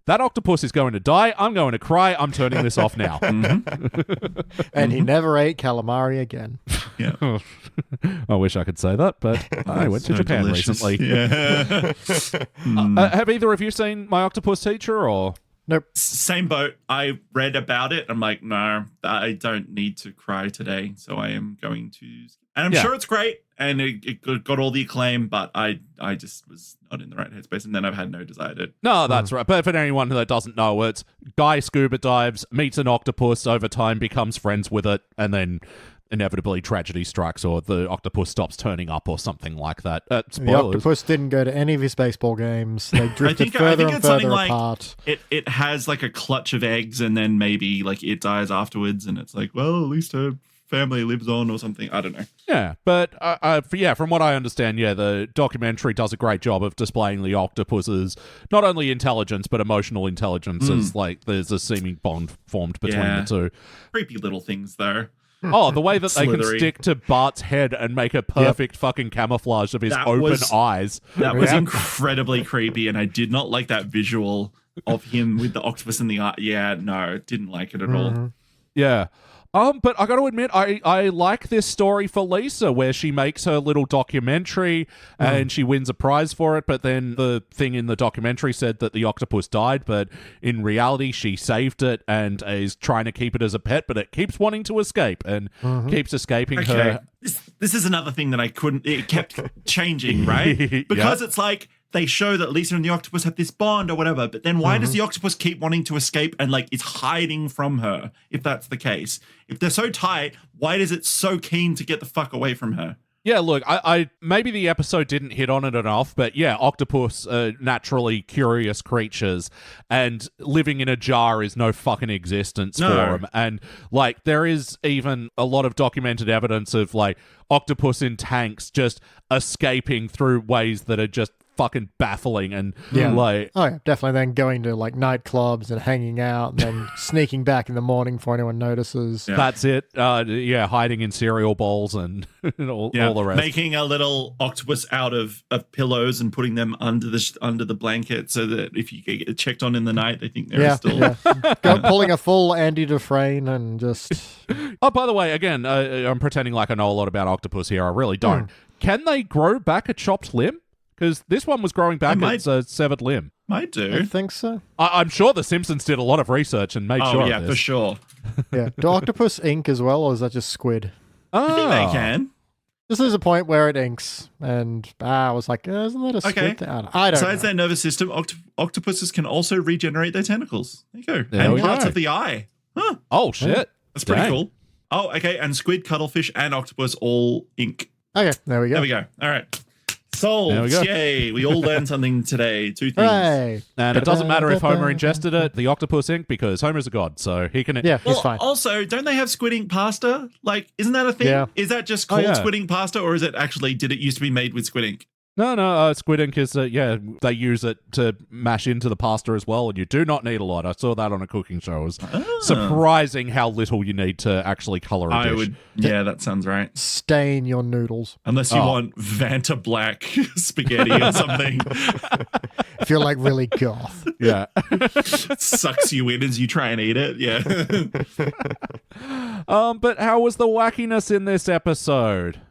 that octopus is going to die. I'm going to cry. I'm turning this off now. And he never ate calamari again. Yeah. I wish I could say that, but I went to Japan recently. Yeah. Have either of you seen My Octopus Teacher, or... Nope. Same boat. I read about it. I'm like, no, I don't need to cry today. So I am going to, and I'm sure it's great. And it got all the acclaim, but I just was not in the right headspace. And then I've had no desire to. No, that's right. But for anyone that doesn't know, it's guy scuba dives, meets an octopus, over time becomes friends with it, and then inevitably tragedy strikes, or the octopus stops turning up, or something like that. The octopus didn't go to any of his baseball games. They drifted further and further apart. It has like a clutch of eggs, and then maybe like it dies afterwards, and it's like, well, at least her family lives on, or something. I don't know. Yeah, but from what I understand, the documentary does a great job of displaying the octopus's not only intelligence but emotional intelligence, as like there's a seeming bond formed between the two. Creepy little things though. Oh, the way that they can stick to Bart's head and make a perfect fucking camouflage of his eyes. That was incredibly creepy, and I did not like that visual of him with the octopus in the eye. Yeah, no, didn't like it at all. Yeah. But I got to admit, I like this story for Lisa, where she makes her little documentary and she wins a prize for it. But then the thing in the documentary said that the octopus died, but in reality, she saved it and is trying to keep it as a pet, but it keeps wanting to escape and keeps escaping her. This is another thing that it kept changing, right? Because it's like, they show that Lisa and the octopus have this bond or whatever, but then why does the octopus keep wanting to escape and like is hiding from her, if that's the case? If they're so tight, why is it so keen to get the fuck away from her? Yeah, look, I maybe the episode didn't hit on it enough, but octopus are naturally curious creatures, and living in a jar is no fucking existence for them. And like, there is even a lot of documented evidence of like octopus in tanks just escaping through ways that are just fucking baffling and Yeah. like Oh, yeah, definitely. Then going to like nightclubs and hanging out and then sneaking back in the morning before anyone notices. Yeah. that's it. Hiding in cereal bowls and all the rest. Making a little octopus out of pillows and putting them under the blanket so that if you get checked on in the night, they think they're still. Pulling a full Andy Dufresne and just. Oh, by the way, again, I'm pretending like I know a lot about octopus here. I really don't. Can they grow back a chopped limb? Because this one was growing back its a severed limb. Might do. I think so. I'm sure the Simpsons did a lot of research and made sure Oh, yeah, of this. for sure. Yeah. Do octopus ink as well, or is that just squid? Oh. I think they can. This is a point where it inks, and I was like, isn't that a squid thing? I don't know. Besides their nervous system, octopuses can also regenerate their tentacles. There you go. There and we parts go. of the eye. Huh. Oh, shit. That's pretty Dang. cool. Oh, okay. And squid, cuttlefish, and octopus all ink. Okay, there we go. There we go. All right. Solved. There we go. Yay. We all learned something today. Two things. Hooray. And it doesn't matter if Homer ingested it, the octopus ink, because Homer's a god, so he can... Yeah, he's Well, fine. also, don't they have squid ink pasta? Like, isn't that a thing? Yeah. Is that just called yeah. squid ink pasta, or is it actually, did it used to be made with squid ink? No, squid ink is, they use it to mash into the pasta as well, and you do not need a lot. I saw that on a cooking show. It was surprising how little you need to actually color a dish. Yeah, that sounds right. Stain your noodles. Unless you want Vanta Black spaghetti or something. If you're like really goth. Yeah. Sucks you in as you try and eat it. Yeah. But how was the wackiness in this episode?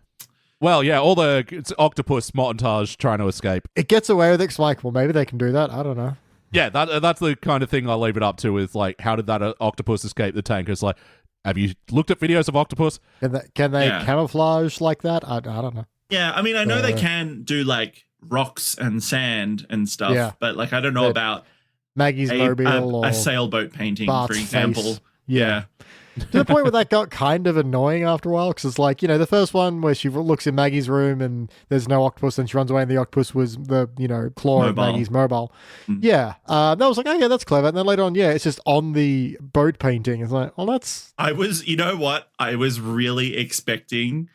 Well, yeah, all the octopus montage trying to escape. It gets away with it. It's like, well, maybe they can do that. I don't know. Yeah, that's the kind of thing I leave it up to is like, how did that octopus escape the tank? It's like, have you looked at videos of octopus? Can they camouflage like that? I don't know. Yeah, I mean, I know they can do like rocks and sand and stuff, but like, I don't know about Maggie's mobile or a sailboat painting, Bart's for example. face. Yeah. To the point where that got kind of annoying after a while, because it's like, the first one where she looks in Maggie's room and there's no octopus and she runs away and the octopus was the, claw of Maggie's mobile. Yeah. That was like, oh yeah, that's clever. And then later on, it's just on the boat painting. It's like, well, that's... you know what? I was really expecting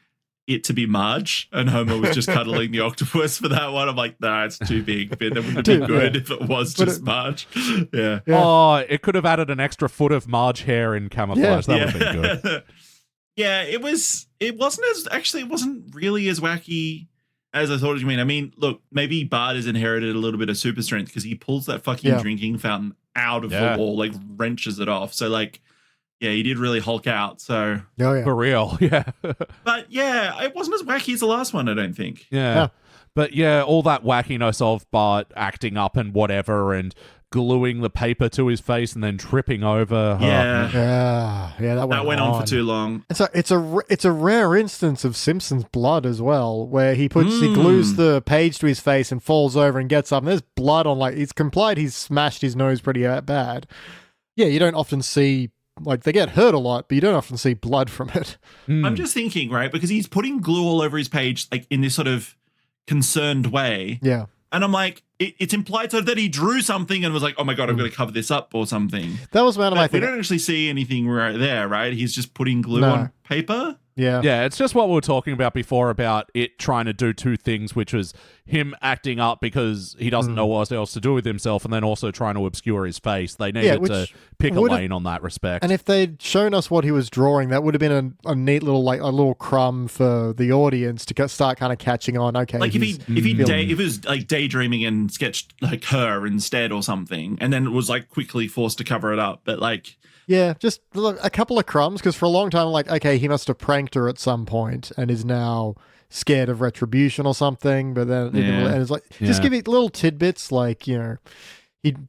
it to be Marge and Homer was just cuddling the octopus for that one. I'm like, nah, it's too big. But it would be good if it was just Marge. Yeah. Oh, it could have added an extra foot of Marge hair in camouflage. That would have been good. Yeah, it wasn't really as wacky as I thought it would. I mean, look, maybe Bart has inherited a little bit of super strength because he pulls that fucking drinking fountain out of the wall, like wrenches it off. So like, yeah, he did really Hulk out. So for real, yeah. But yeah, it wasn't as wacky as the last one, I don't think. Yeah. But yeah, all that wackiness of Bart acting up and whatever and gluing the paper to his face and then tripping over. That went on for too long. And so it's a rare instance of Simpsons blood as well, where he glues the page to his face and falls over and gets up and there's blood on, like, it's implied he's smashed his nose pretty bad. Yeah, you don't often see, like, they get hurt a lot, but you don't often see blood from it. I'm just thinking, right, because he's putting glue all over his page, like, in this sort of concerned way. Yeah. And I'm like, it's implied so that he drew something and was like, oh my God, I'm going to cover this up or something. That was one of my things. We don't actually see anything right there, right? He's just putting glue on paper. Yeah. Yeah, it's just what we were talking about before about it trying to do two things, which was him acting up because he doesn't know what else to do with himself and then also trying to obscure his face. They needed to pick a lane on that respect. And if they'd shown us what he was drawing, that would have been a neat little, like, a little crumb for the audience to start kind of catching on. Okay. Like if it was like daydreaming and sketched like her instead or something, and then it was like quickly forced to cover it up. But like, yeah, just a couple of crumbs, because for a long time, like, okay, he must have pranked her at some point and is now scared of retribution or something. But then, and it's like, just give it little tidbits, like, he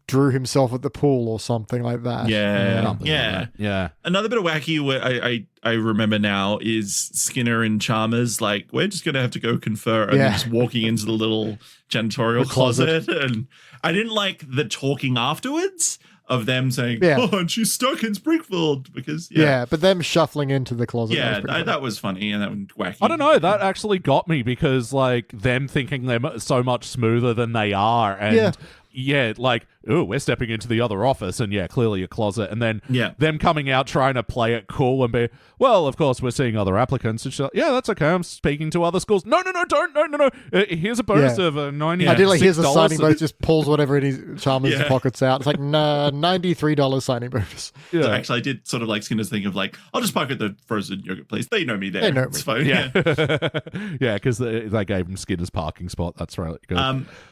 drew himself at the pool or something like that. Yeah. Another bit of wacky I remember now is Skinner and Chalmers, like, we're just going to have to go confer, and just walking into the little janitorial closet. And I didn't like the talking afterwards of them saying, oh, and she's stuck in Springfield, because but them shuffling into the closet. That was funny and that was wacky. I don't know, that actually got me because like them thinking they're so much smoother than they are, and like ooh, we're stepping into the other office, and yeah, clearly a closet. And then Yeah. them coming out trying to play it cool and be, well, of course, we're seeing other applicants. And she's like, yeah, that's okay. I'm speaking to other schools. No, don't. No. Here's a bonus of $96. I do like, here's a signing bonus, just pulls whatever it is, Chalmers' pockets out. It's like, nah, $93 signing bonus. Yeah. So actually, I did sort of like Skinner's thing of like, I'll just park at the frozen yogurt place. They know me there. They know It's me. fine. Yeah, yeah, because they gave him Skinner's parking spot. That's really good.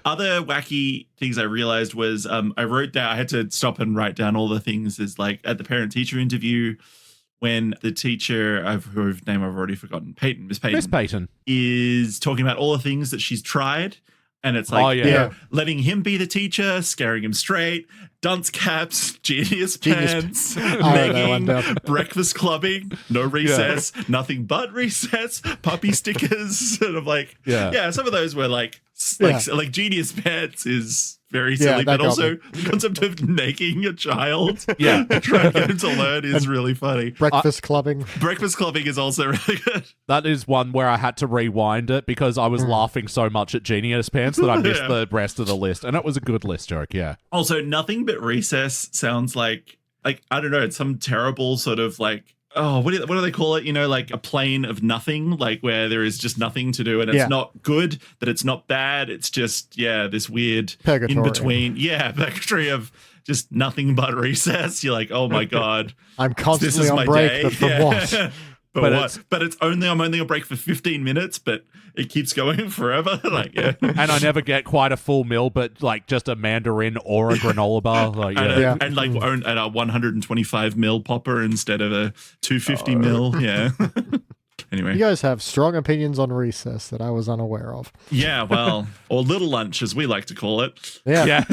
Other wacky things I realized was I wrote down, I had to stop and write down all the things is like at the parent-teacher interview when the teacher, whose name I've already forgotten, Miss Peyton, is talking about all the things that she's tried. And it's like, letting him be the teacher, scaring him straight, dunce caps, genius pants, negging, breakfast clubbing, no recess, nothing but recess, puppy stickers. Sort of like, some of those were like genius pants is very silly, but also the concept of negging a child, trying to get him to learn is really funny. Breakfast clubbing. Breakfast clubbing is also really good. That is one where I had to rewind it because I was laughing so much at Genius Pants that I missed the rest of the list. And it was a good list joke, yeah. Also, nothing but recess sounds like I don't know, it's some terrible sort of like, oh, what do they call it? You know, like a plane of nothing, like where there is just nothing to do and it's not good, that it's not bad. It's just, this weird purgatory. In between. Yeah, purgatory of just nothing but recess. You're like, oh my God. I'm constantly on break, but for what? But I'm only on break for 15 minutes, but it keeps going forever. And I never get quite a full meal, but like just a mandarin or a granola bar. And a 125 mil popper instead of a 250 mil. Yeah. Anyway. You guys have strong opinions on recess that I was unaware of. Yeah, well, or little lunch, as we like to call it. Yeah.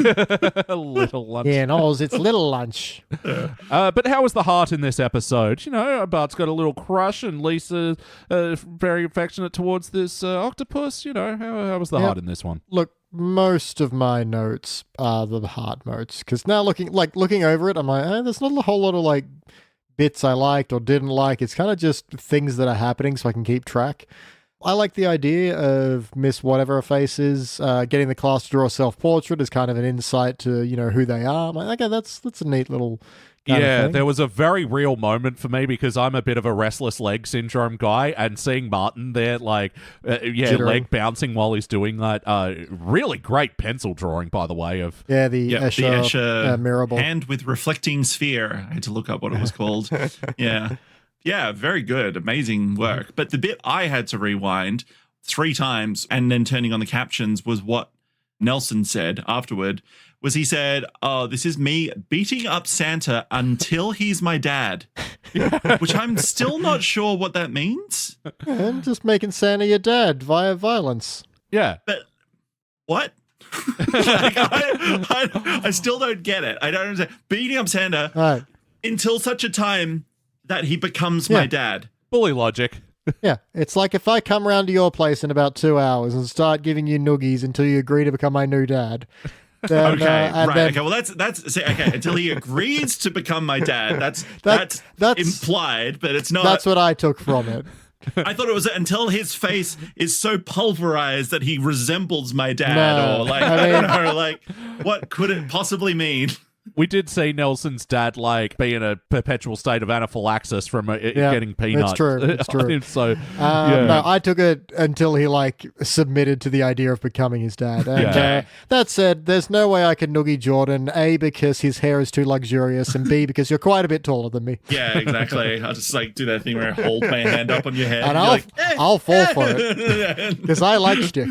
Little lunch. Yeah, no, it's little lunch. But how was the heart in this episode? You know, Bart's got a little crush and Lisa's very affectionate towards this octopus. You know, how was the heart in this one? Look, most of my notes are the heart notes. Because now looking over it, I'm like, there's not a whole lot of like bits I liked or didn't like. It's kind of just things that are happening so I can keep track. I like the idea of Miss Whatever Her Face is getting the class to draw a self-portrait as kind of an insight to, who they are. I'm like, okay, that's a neat little kind of thing. There was a very real moment for me because I'm a bit of a restless leg syndrome guy, and seeing Martin there, like, leg bouncing while he's doing that. Really great pencil drawing, by the way. Of the Escher mirable hand with reflecting sphere. I had to look up what it was called. Yeah, very good. Amazing work. But the bit I had to rewind 3 times and then turning on the captions was what Nelson said afterward. He said, oh, this is me beating up Santa until he's my dad. Which I'm still not sure what that means. And just making Santa your dad via violence. Yeah. But what? I still don't get it. I don't understand. Beating up Santa until such a time that he becomes my dad. Bully logic. Yeah, it's like if I come round to your place in about 2 hours and start giving you noogies until you agree to become my new dad. Then, Okay, well that's okay. Until he agrees to become my dad, that's implied, but it's not. That's what I took from it. I thought it was until his face is so pulverized that he resembles my dad, or like I don't know, like what could it possibly mean? We did see Nelson's dad like be in a perpetual state of anaphylaxis from getting peanuts. It's true. So, no, I took it until he like submitted to the idea of becoming his dad. And that said, there's no way I can noogie Jordan. A, because his hair is too luxurious, and B, because you're quite a bit taller than me. Yeah, exactly. I'll just like do that thing where I hold my hand up on your head, and I'll fall for it because I like shtick.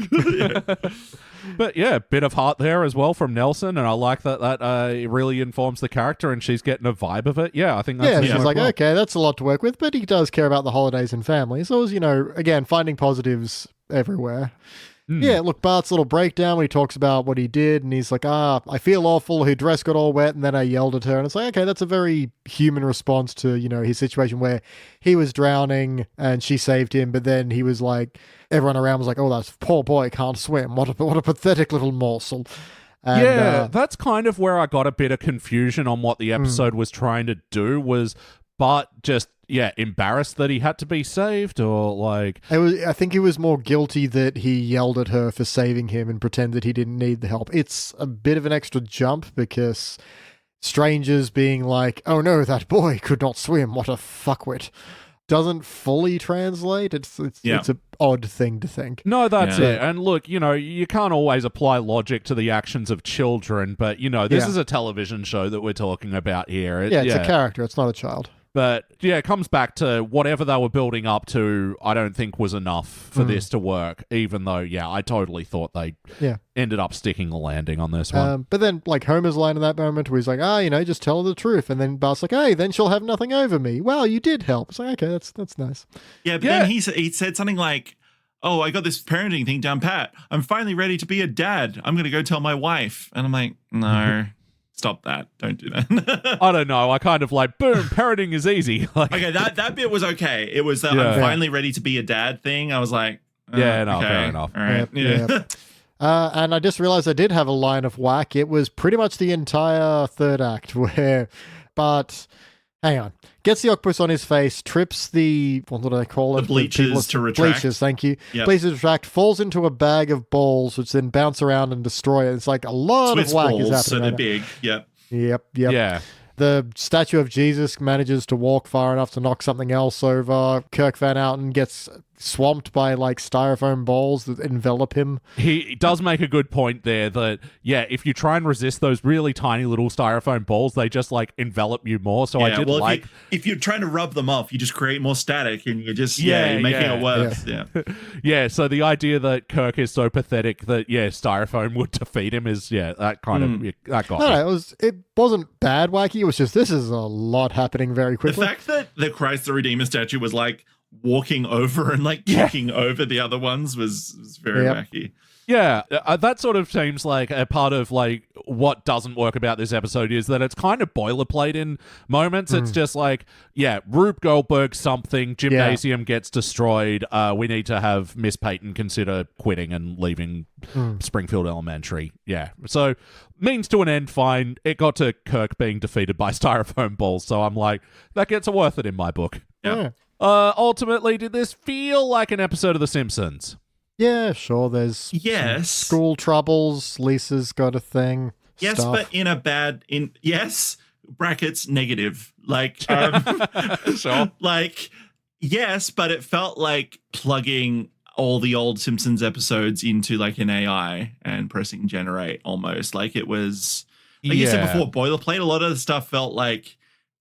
But yeah, bit of heart there as well from Nelson, and I like that really informs the character, and she's getting a vibe of it. Yeah, I think that's she's like, okay, that's a lot to work with, but he does care about the holidays and family. So it was, again, finding positives everywhere. Yeah, look, Bart's little breakdown when he talks about what he did, and he's like, I feel awful, her dress got all wet, and then I yelled at her. And it's like, okay, that's a very human response to, his situation where he was drowning and she saved him, but then he was like, everyone around was like, oh, that poor boy can't swim. What a pathetic little morsel. And, that's kind of where I got a bit of confusion on what the episode was trying to do, was Bart just, embarrassed that he had to be saved, or like... I think he was more guilty that he yelled at her for saving him and pretended he didn't need the help. It's a bit of an extra jump because strangers being like, oh no, that boy could not swim, what a fuckwit, doesn't fully translate. It's an odd thing to think. No, that's it. And look, you can't always apply logic to the actions of children, but, this is a television show that we're talking about here. It's a character. It's not a child. But, it comes back to whatever they were building up to, I don't think was enough for this to work, even though, I totally thought they ended up sticking a landing on this one. But then, like, Homer's line in that moment where he's like, just tell her the truth. And then Bart's like, hey, then she'll have nothing over me. Well, you did help. It's like, okay, that's nice. Yeah, but then he said something like, oh, I got this parenting thing down pat. I'm finally ready to be a dad. I'm going to go tell my wife. And I'm like, no. Stop that. Don't do that. I don't know. I kind of like, boom, parenting is easy. Okay, that bit was okay. It was the I'm finally ready to be a dad thing. I was like, fair enough. All right. And I just realized I did have a line of whack. It was pretty much the entire third act where Bart, hang on, gets the octopus on his face, trips the, what do they call it? The bleachers to retract. Bleachers, thank you. Yep. Bleachers to retract, falls into a bag of balls, which then bounce around and destroy it. It's like a lot Swiss of whack balls, is happening. so they're big. Yep. Yep. Yeah. The statue of Jesus manages to walk far enough to knock something else over. Kirk Van Houten gets swamped by like styrofoam balls that envelop him. He does make a good point there that, if you try and resist those really tiny little styrofoam balls, they just like envelop you more. So I did if you're trying to rub them off, you just create more static and you're just, you're making it worse. Yeah. So the idea that Kirk is so pathetic that, styrofoam would defeat him is, that kind of, that got me. No, it wasn't bad wacky. It was just, this is a lot happening very quickly. The fact that the Christ the Redeemer statue was like walking over and like kicking over the other ones was very wacky. Yeah, that sort of seems like a part of like what doesn't work about this episode is that it's kind of boilerplate in moments. It's just like, Rube Goldberg something, gymnasium gets destroyed. We need to have Miss Peyton consider quitting and leaving Springfield Elementary. Yeah, so means to an end, fine. It got to Kirk being defeated by styrofoam balls, so I'm like, that gets worth it in my book. Yeah. Ultimately, did this feel like an episode of The Simpsons? Yeah, sure. There's school troubles. Lisa's got a thing. Yes, stuff. But brackets negative. Like, Sure. Like, yes, but it felt like plugging all the old Simpsons episodes into like an AI and pressing generate almost. Like it was, like you said before, boilerplate. A lot of the stuff felt like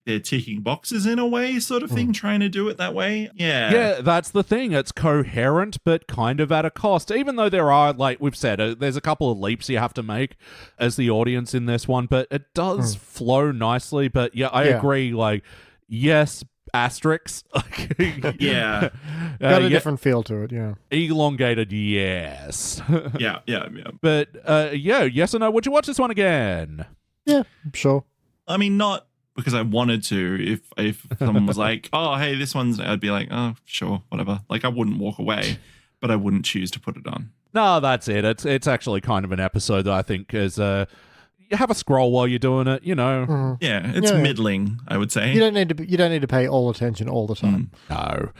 they're ticking boxes in a way, sort of thing, trying to do it that way. Yeah, that's the thing. It's coherent, but kind of at a cost. Even though there are, like we've said, there's a couple of leaps you have to make as the audience in this one, but it does flow nicely. But I agree. Like, yes, asterisks. Got a different feel to it. Yeah, elongated. Yes. yeah. But yes or no? Would you watch this one again? Yeah, sure. I mean, not because I wanted to. If someone was like, oh, hey, this one's, I'd be like, oh, sure, whatever. Like, I wouldn't walk away, but I wouldn't choose to put it on. No, that's it. It's actually kind of an episode that I think is, you have a scroll while you're doing it, Yeah, it's middling, I would say. You don't need to pay all attention all the time. No.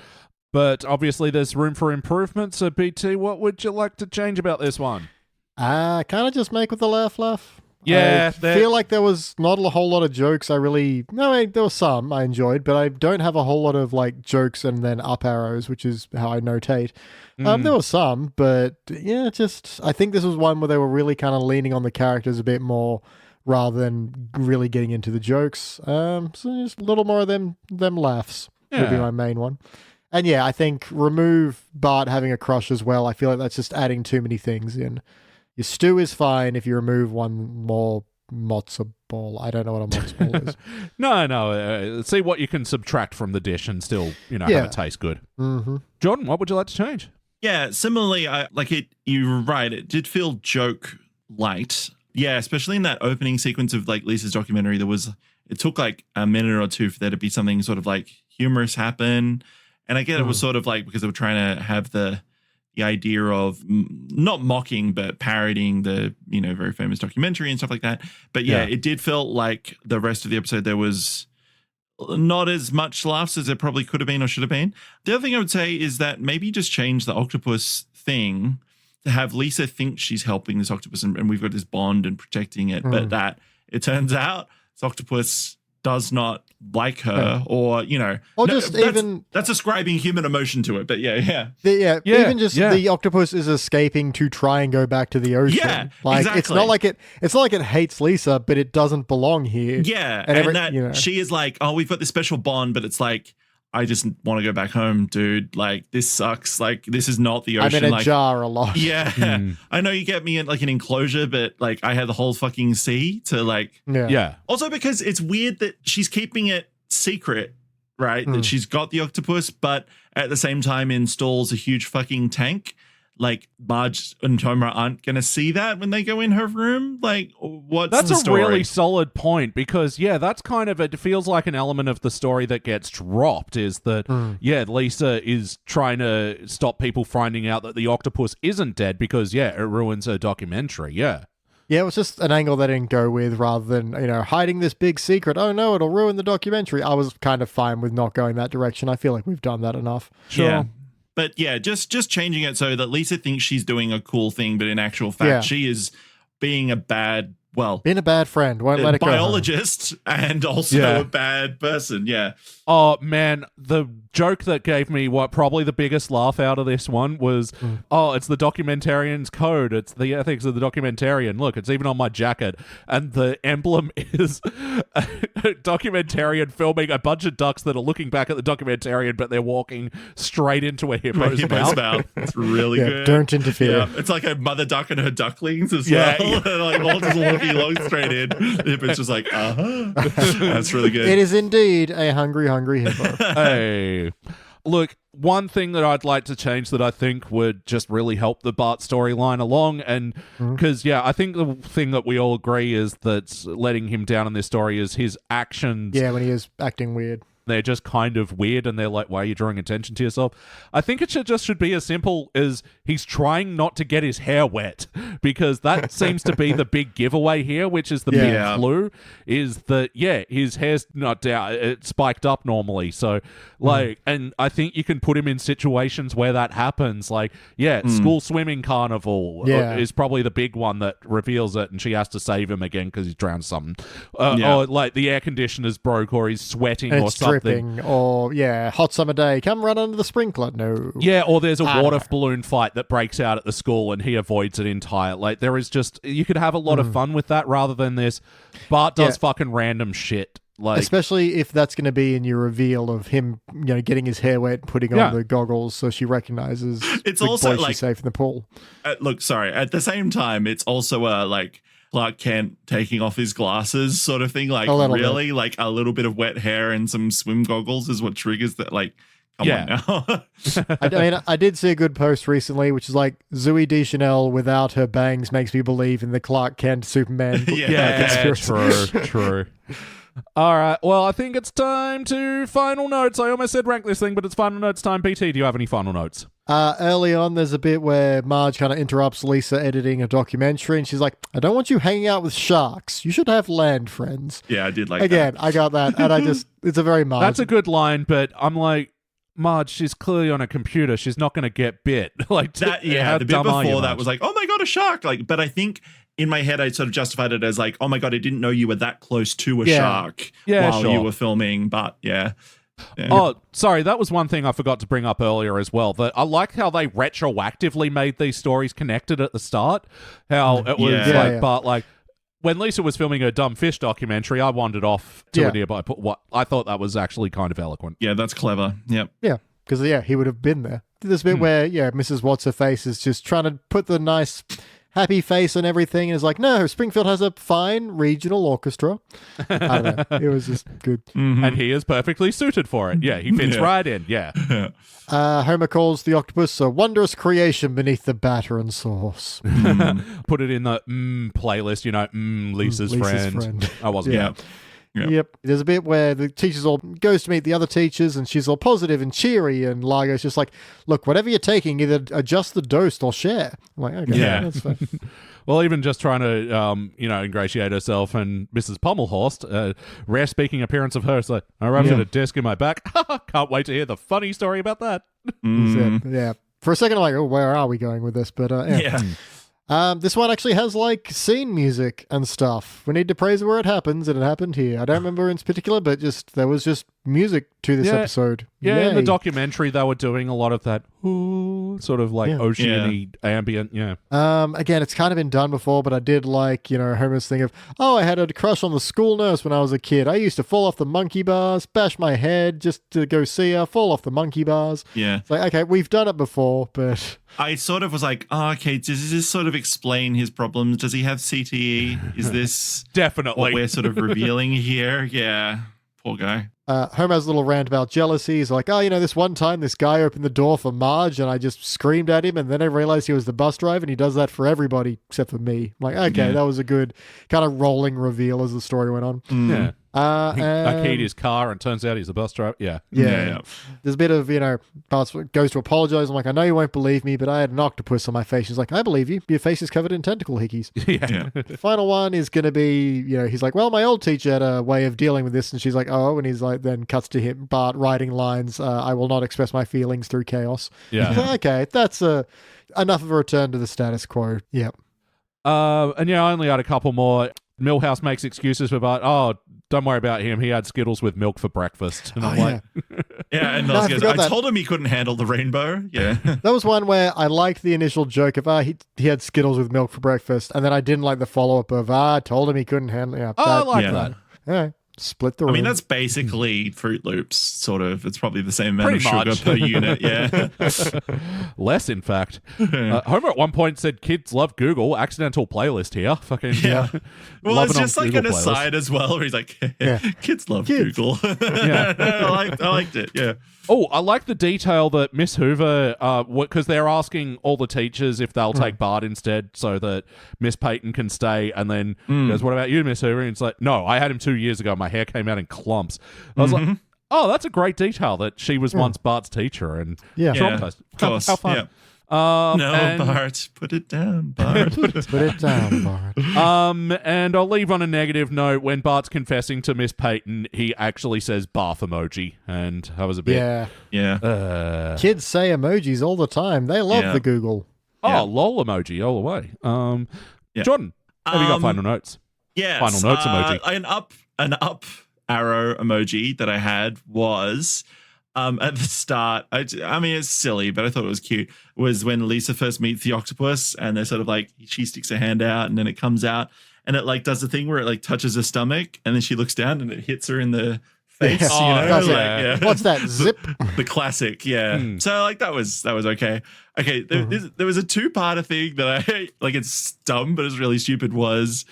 But obviously there's room for improvement. So, BT, what would you like to change about this one? Kind of just make with the laugh. Yeah, I feel like there was not a whole lot of jokes there were some I enjoyed, but I don't have a whole lot of like jokes and then up arrows, which is how I notate. There were some, but I think this was one where they were really kind of leaning on the characters a bit more rather than really getting into the jokes. So just a little more of them laughs would be my main one. And I think remove Bart having a crush as well. I feel like that's just adding too many things in. Your stew is fine if you remove one more matzo ball. I don't know what a matzo ball is. No. See what you can subtract from the dish and still, have it taste good. Mm-hmm. Jordan, what would you like to change? Yeah, similarly, you're right. It did feel joke light. Yeah, especially in that opening sequence of like Lisa's documentary, it took like a minute or two for there to be something sort of like humorous happen. And I get it was sort of like because they were trying to have the idea of not mocking but parodying the very famous documentary and stuff like that. But it did feel like the rest of the episode there was not as much laughs as there probably could have been or should have been. The other thing I would say is that maybe just change the octopus thing to have Lisa think she's helping this octopus and we've got this bond and protecting it, but that it turns out this octopus does not like her, or that's ascribing human emotion to it. But even just the octopus is escaping to try and go back to the ocean. Yeah, like exactly. It's not like it hates Lisa, but it doesn't belong here. Yeah, and she is like, oh, we've got this special bond, but it's like, I just want to go back home, dude. Like, this sucks. Like, this is not the ocean. I'm in a jar a lot. Yeah. I know you get me in like an enclosure, but like I had the whole fucking sea to like. Yeah. Also because it's weird that she's keeping it secret, right? That she's got the octopus, but at the same time installs a huge fucking tank. Like, Marge and Homer aren't going to see that when they go in her room? Like, what's the story? That's a really solid point because, that's kind of, it feels like an element of the story that gets dropped is that, Lisa is trying to stop people finding out that the octopus isn't dead because, it ruins her documentary, Yeah, it was just an angle they didn't go with rather than, hiding this big secret. Oh, no, it'll ruin the documentary. I was kind of fine with not going that direction. I feel like we've done that enough. Sure. Yeah. But just changing it so that Lisa thinks she's doing a cool thing, but in actual fact, she is being a bad friend. Won't let it go. Biologist and also a bad person. Yeah. Oh man, the joke that gave me probably the biggest laugh out of this one was, it's the documentarian's code. It's the ethics of the documentarian. Look, it's even on my jacket. And the emblem is a documentarian filming a bunch of ducks that are looking back at the documentarian, but they're walking straight into a hippo's mouth. It's really good. Don't interfere. Yeah. It's like a mother duck and her ducklings as well. Like all just walking along straight in. The hippo's just like, That's really good. It is indeed a hungry hippo. Hey. Look, one thing that I'd like to change that I think would just really help the Bart storyline along, and because, I think the thing that we all agree is that's letting him down in this story is his actions. Yeah, when he is acting weird. They're just kind of weird and they're like, why are you drawing attention to yourself? I think it should be as simple as he's trying not to get his hair wet, because that seems to be the big giveaway here, which is the big clue, is that, his hair's not down, it's spiked up normally. So, and I think you can put him in situations where that happens. Like, school swimming carnival is probably the big one that reveals it, and she has to save him again because he's drowned something. Or like the air conditioner's broke, or he's sweating or something. Or hot summer day, come run under the sprinkler. No. Or there's a water balloon fight that breaks out at the school and he avoids it entirely. Like, there is just, you could have a lot of fun with that rather than this Bart does fucking random shit. Like, especially if that's going to be in your reveal of him, getting his hair wet, putting on the goggles so she recognizes it's also like she's safe in the pool. Look, sorry. At the same time, it's also like Clark Kent taking off his glasses sort of thing. Like, really? Like, a little bit of wet hair and some swim goggles is what triggers that. Like, come on now. I mean, I did see a good post recently, which is like, Zooey Deschanel without her bangs makes me believe in the Clark Kent Superman. True. All right, well, I think it's time to final notes. I almost said rank this thing, but it's final notes time. PT, do you have any final notes? Early on, there's a bit where Marge kind of interrupts Lisa editing a documentary, and she's like, I don't want you hanging out with sharks. You should have land friends. Yeah, I did like Again, that. I got that, and it's a very Marge. That's a good line, but I'm like, Marge, she's clearly on a computer. She's not going to get bit. Like that. Yeah, the bit before that was like, oh my God, a shark. Like, but I think in my head, I sort of justified it as like, oh my God, I didn't know you were that close to a shark while you were filming. But yeah. Oh, sorry. That was one thing I forgot to bring up earlier as well. That I like how they retroactively made these stories connected at the start. How it was but like when Lisa was filming her Dumb Fish documentary, I wandered off to a nearby. What I thought that was actually kind of eloquent. Yeah, that's clever. Yep. Yeah, because he would have been there. This bit where Mrs. What's-Her-Face is just trying to put the nice happy face on everything, and is like, no, Springfield has a fine regional orchestra. I don't know. It was just good. And he is perfectly suited for it. Yeah, he fits right in. Yeah. Homer calls the octopus a wondrous creation beneath the batter and sauce. Put it in the playlist, Lisa's friend. friend. I wasn't. Yep. There's a bit where the teachers all goes to meet the other teachers and she's all positive and cheery, and Largo's just like, look, whatever you're taking, either adjust the dose or share. I'm like, okay, that's fine. Well, even just trying to, ingratiate herself, and Mrs. Pommelhorst, rare speaking appearance of her, is like, I rubbed at a disc in my back. Can't wait to hear the funny story about that. Yeah. For a second, I'm like, oh, where are we going with this? But this one actually has like scene music and stuff. We need to praise it where it happens, and it happened here. I don't remember in particular, but there was just music to this episode. Yeah, in the documentary they were doing a lot of that sort of like ocean-y ambient. Yeah. Again, it's kind of been done before, but I did like, Homer's thing of, I had a crush on the school nurse when I was a kid. I used to fall off the monkey bars, bash my head just to go see her, fall off the monkey bars. Yeah. It's like, okay, we've done it before, but I sort of was like, okay, does this sort of explain his problems? Does he have CTE? Is this definitely what we're sort of revealing here? Yeah. Poor guy. Homer has a little rant about jealousy. He's like, this one time this guy opened the door for Marge and I just screamed at him, and then I realized he was the bus driver, and he does that for everybody except for me. I'm like, okay, that was a good kind of rolling reveal as the story went on. Yeah. I keyed his car and turns out he's the bus driver. Yeah. There's a bit of, Bart goes to apologize. I'm like, I know you won't believe me, but I had an octopus on my face. She's like, I believe you. Your face is covered in tentacle hickeys. The final one is going to be, he's like, well, my old teacher had a way of dealing with this. And she's like, oh, and he's like, then cuts to him, Bart writing lines, I will not express my feelings through chaos. Yeah. Like, okay, that's enough of a return to the status quo. Yep. I only had a couple more. Milhouse makes excuses for Bart. Don't worry about him. He had Skittles with milk for breakfast. And I'm like, and Mills goes, I told him he couldn't handle the rainbow. Yeah. That was one where I liked the initial joke of, he had Skittles with milk for breakfast. And then I didn't like the follow-up of, I told him he couldn't handle it. I like that. Yeah. Split the room. I mean, that's basically Fruit Loops, sort of. It's probably the same amount Pretty of sugar much. per unit. Yeah. Less, in fact. Homer at one point said, kids love Google. Accidental playlist here. Fucking Well, it's just like Google an aside as well, where he's like, kids love Google. I liked it. Yeah. Oh, I like the detail that Miss Hoover, because they're asking all the teachers if they'll take Bart instead so that Miss Peyton can stay, and then goes, what about you, Miss Hoover? And it's like, no, I had him 2 years ago. My hair came out in clumps. I was like, oh, that's a great detail that she was once Bart's teacher and traumatized. Of course. How fun. Yeah. Bart, put it down, Bart. Put it down, Bart. And I'll leave on a negative note. When Bart's confessing to Miss Peyton, he actually says barf emoji, and that was a bit. Yeah. Kids say emojis all the time. They love the Google. Lol emoji all the way. Jordan, have you got final notes? Yes. Final notes emoji. An up arrow emoji that I had was. At the start, I mean, it's silly, but I thought it was cute, was when Lisa first meets the octopus and they're sort of like, she sticks her hand out and then it comes out and it like does the thing where it like touches her stomach and then she looks down and it hits her in the face. What's that? Zip. The classic. Yeah. So like that was okay. Okay. There was a two-parter thing that I like, it's dumb, but it's really stupid, was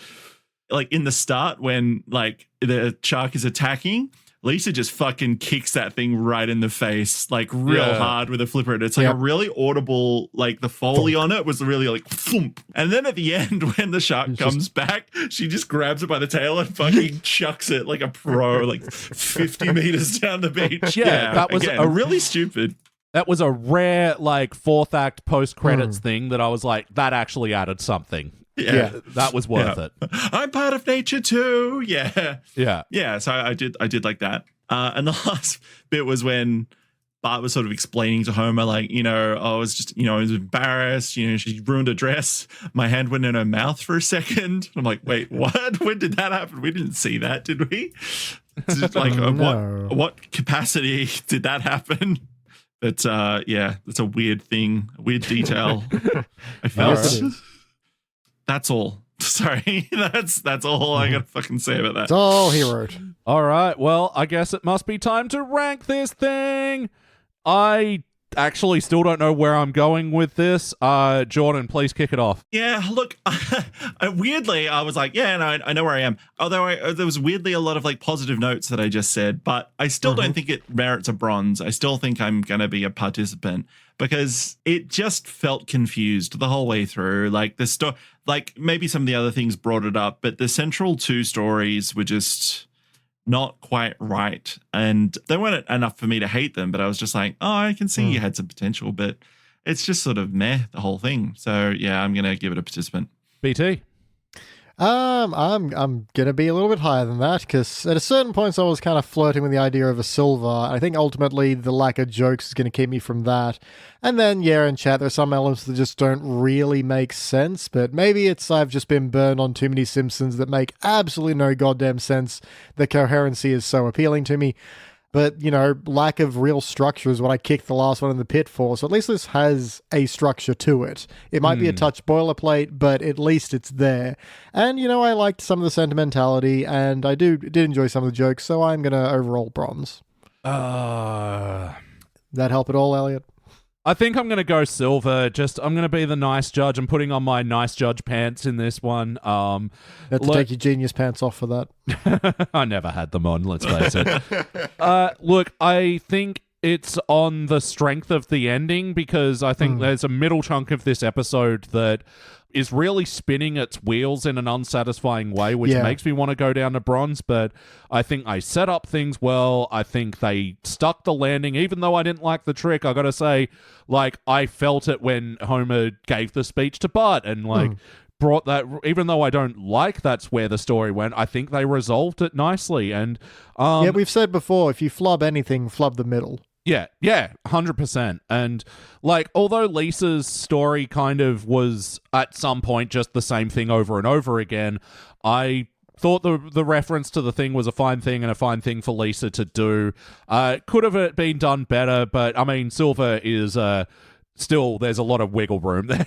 like in the start when like the shark is attacking, Lisa just fucking kicks that thing right in the face, like real hard with a flipper. And it's like a really audible, like the Foley on it was really like thump. And then at the end, when the shark comes back, she just grabs it by the tail and fucking chucks it like a pro, like 50 meters down the beach. Yeah, that was really stupid. That was a rare, like, fourth act post-credits thing that I was like, that actually added something. Yeah. That was worth it. I'm part of nature too. Yeah. Yeah. So I did like that. And the last bit was when Bart was sort of explaining to Homer, like, I was just, I was embarrassed. She ruined her dress. My hand went in her mouth for a second. I'm like, wait, what? When did that happen? We didn't see that, did we? It's just like, No. what capacity did that happen? But that's a weird thing, a weird detail. I felt. Yes, it is. That's all. Sorry, that's all I gotta fucking say about that. That's all he wrote. All right, well, I guess it must be time to rank this thing. I actually still don't know where I'm going with this. Jordan, please kick it off. Yeah, look, weirdly, I was like, I know where I am. Although there was weirdly a lot of like positive notes that I just said, but I still don't think it merits a bronze. I still think I'm going to be a participant because it just felt confused the whole way through. Like like maybe some of the other things brought it up, but the central two stories were just not quite right. And they weren't enough for me to hate them, but I was just like, oh, I can see you had some potential, but it's just sort of meh, the whole thing. So yeah, I'm going to give it a participant. BT. I'm gonna be a little bit higher than that because at a certain point I was kind of flirting with the idea of a silver. I think ultimately the lack of jokes is going to keep me from that. And then in chat there are some elements that just don't really make sense. But maybe it's I've just been burned on too many Simpsons that make absolutely no goddamn sense. The coherency is so appealing to me. But, lack of real structure is what I kicked the last one in the pit for. So at least this has a structure to it. It might be a touch boilerplate, but at least it's there. And, I liked some of the sentimentality, and I did enjoy some of the jokes, so I'm going to overall bronze. That help at all, Elliot? I think I'm going to go silver. I'm going to be the nice judge. I'm putting on my nice judge pants in this one. You have to take your genius pants off for that. I never had them on, let's face it. Look, I think it's on the strength of the ending because I think there's a middle chunk of this episode that is really spinning its wheels in an unsatisfying way, which makes me want to go down to bronze, but I think I set up things well. I think they stuck the landing, even though I didn't like the trick. I gotta say, I felt it when Homer gave the speech to Bart and, brought that, even though I don't like that's where the story went, I think they resolved it nicely. And we've said before, if you flub anything, flub the middle. Yeah, 100%. And, although Lisa's story kind of was at some point just the same thing over and over again, I thought the reference to the thing was a fine thing and a fine thing for Lisa to do. Could have been done better, but, I mean, Silver is... still, there's a lot of wiggle room there.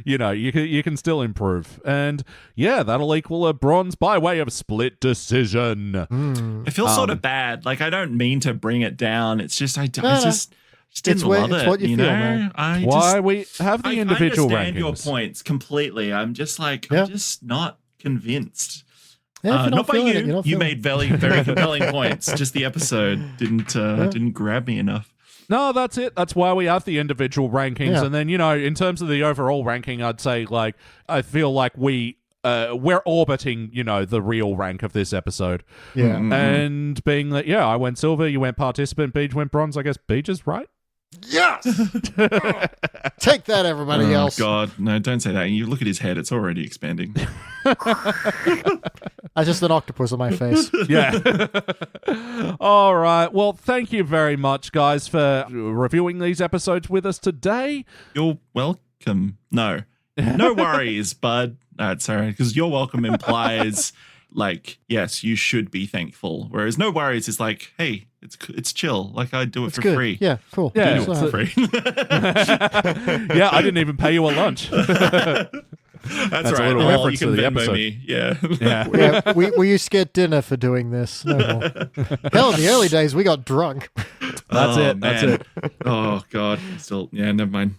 You can still improve. And that'll equal a bronze by way of split decision. I feel sort of bad. I don't mean to bring it down. It's just, I just didn't love it. It's what you feel, man. Why we have the individual rankings. I understand your points completely. I'm just I'm just not convinced. Yeah, not by you. You made very, very compelling points. Just the episode didn't grab me enough. No, that's it. That's why we have the individual rankings. Yeah. And then, in terms of the overall ranking, I'd say, I feel like we're orbiting, the real rank of this episode. Yeah. And being that, I went silver, you went participant, Beej went bronze. I guess Beej is right. Yes! Take that, everybody else. God, no, don't say that. You look at his head, it's already expanding. That's just an octopus on my face. Yeah. All right. Well, thank you very much, guys, for reviewing these episodes with us today. You're welcome. No worries, bud. Sorry, because you're welcome implies, yes, you should be thankful. Whereas no worries is hey, it's chill. I do it for good. free. Yeah, cool. Yeah, do it for free. Yeah, I didn't even pay you a lunch. That's right. A little reference to the episode. Me. Yeah. We used to get dinner for doing this. No more. Hell, in the early days, we got drunk. That's it. That's it. Oh, God. Still, never mind.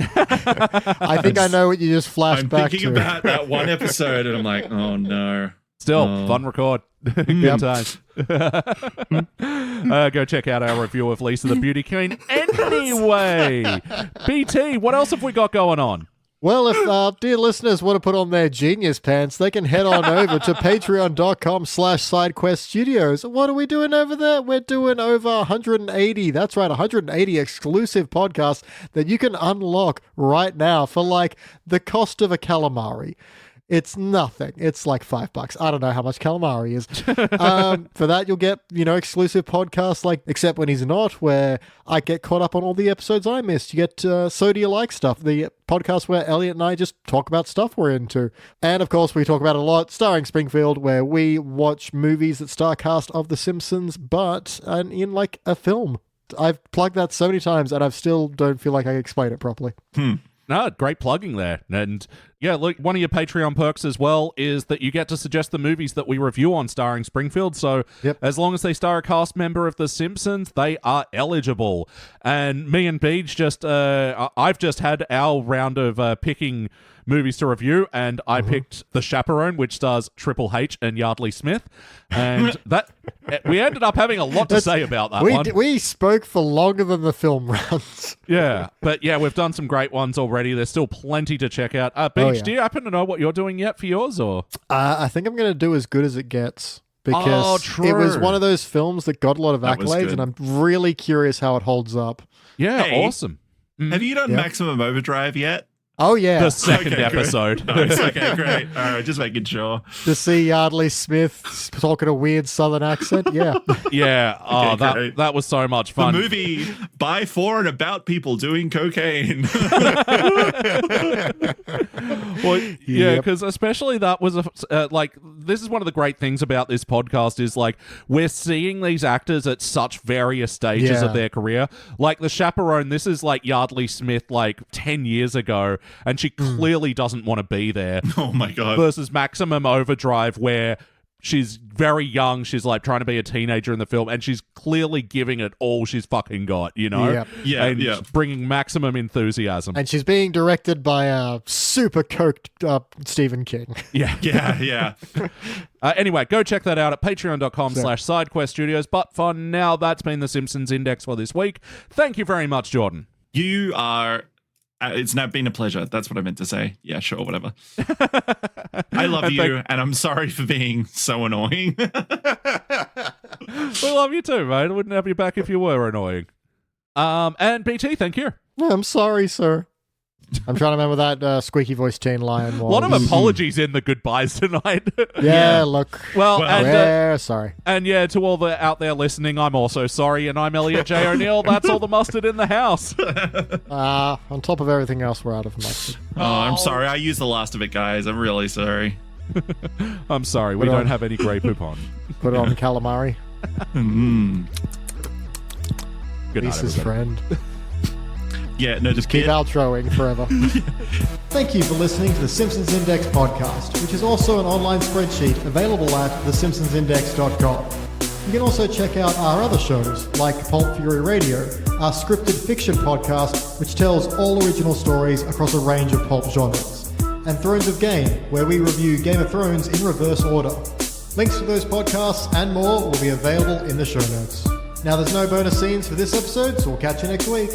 I think I know what you just flashed back to. I'm thinking about that one episode, and I'm like, oh, no. Still, fun record. Good times. Go check out our review of Lisa the Beauty Queen. Anyway, BT, what else have we got going on? Well, if dear listeners want to put on their genius pants, they can head on over to patreon.com/sidequeststudios. What are we doing over there? We're doing over 180. That's right, 180 exclusive podcasts that you can unlock right now for the cost of a calamari. It's nothing. It's $5. I don't know how much calamari is. For that, you'll get, exclusive podcasts Except When He's Not, where I get caught up on all the episodes I missed. You get So Do You Like Stuff, the podcast where Elliot and I just talk about stuff we're into. And, of course, we talk about a lot, Starring Springfield, where we watch movies that star cast of The Simpsons, but in a film. I've plugged that so many times, and I still don't feel like I can explain it properly. No, great plugging there. And look, one of your Patreon perks as well is that you get to suggest the movies that we review on Starring Springfield. So as long as they star a cast member of The Simpsons, they are eligible. And me and Beej I've just had our round of picking movies to review, and I picked The Chaperone, which stars Triple H and Yardley Smith, and that we ended up having a lot to say about that one. We spoke for longer than the film runs. Yeah, but we've done some great ones already. There's still plenty to check out. Beej, do you happen to know what you're doing yet for yours, or? I think I'm going to do As Good As It Gets, because true. it was one of those films that got a lot of That was accolades, good. and I'm really curious how it holds up. Yeah, Hey. awesome. Have you done Yeah. Maximum Overdrive yet? Oh yeah, The second Okay, good. episode. Nice. Okay, great. All right, just making sure. to see Yardley Smith talking a weird Southern accent. Yeah, Yeah. Oh, Okay, great. that was so much The fun. movie by, for, and about people doing cocaine. Well, yeah, Yep. because especially that was like this is one of the great things about this podcast is like we're seeing these actors at such various stages Yeah. of their career. Like the Chaperone, this is like Yardley Smith like 10 years ago, and she clearly doesn't want to be there. Oh my god. Versus Maximum Overdrive, where she's very young, she's like trying to be a teenager in the film, and she's clearly giving it all she's fucking got, you know? Yep. Yeah, and yeah. bringing maximum enthusiasm. and she's being directed by a super coked up Stephen King. Yeah. Yeah. Anyway, go check that out at patreon.com/sidequest studios. But for now, that's been the Simpsons Index for this week. Thank you very much, Jordan. You are. It's not been a pleasure. That's what I meant to say. Yeah, sure, whatever. I love And you, and I'm sorry for being so annoying. We love you too, mate. I wouldn't have you back if you were annoying. And BT, thank you. No, I'm sorry, sir. I'm trying to remember that squeaky voiced teen lion A was. lot of apologies in the goodbyes tonight. Yeah, look. Well, Well, and, Yeah, sorry. and yeah, to all the out there listening, I'm also sorry, and I'm Elliot J. O'Neill. That's all the mustard in the house. On top of everything else, we're out of mustard. Oh, I'm sorry. I used the last of it, guys. I'm really sorry. I'm sorry, we Put on- don't have any Grey Poupon. Put it on calamari. Good night, Lisa's everybody. friend. Yeah, no, just Keep kid. outroing forever. Thank you for listening to the Simpsons Index podcast, which is also an online spreadsheet available at thesimpsonsindex.com. You can also check out our other shows, like Pulp Fury Radio, our scripted fiction podcast, which tells all original stories across a range of pulp genres, and Thrones of Game, where we review Game of Thrones in reverse order. Links to those podcasts and more will be available in the show notes. Now, there's no bonus scenes for this episode, so we'll catch you next week.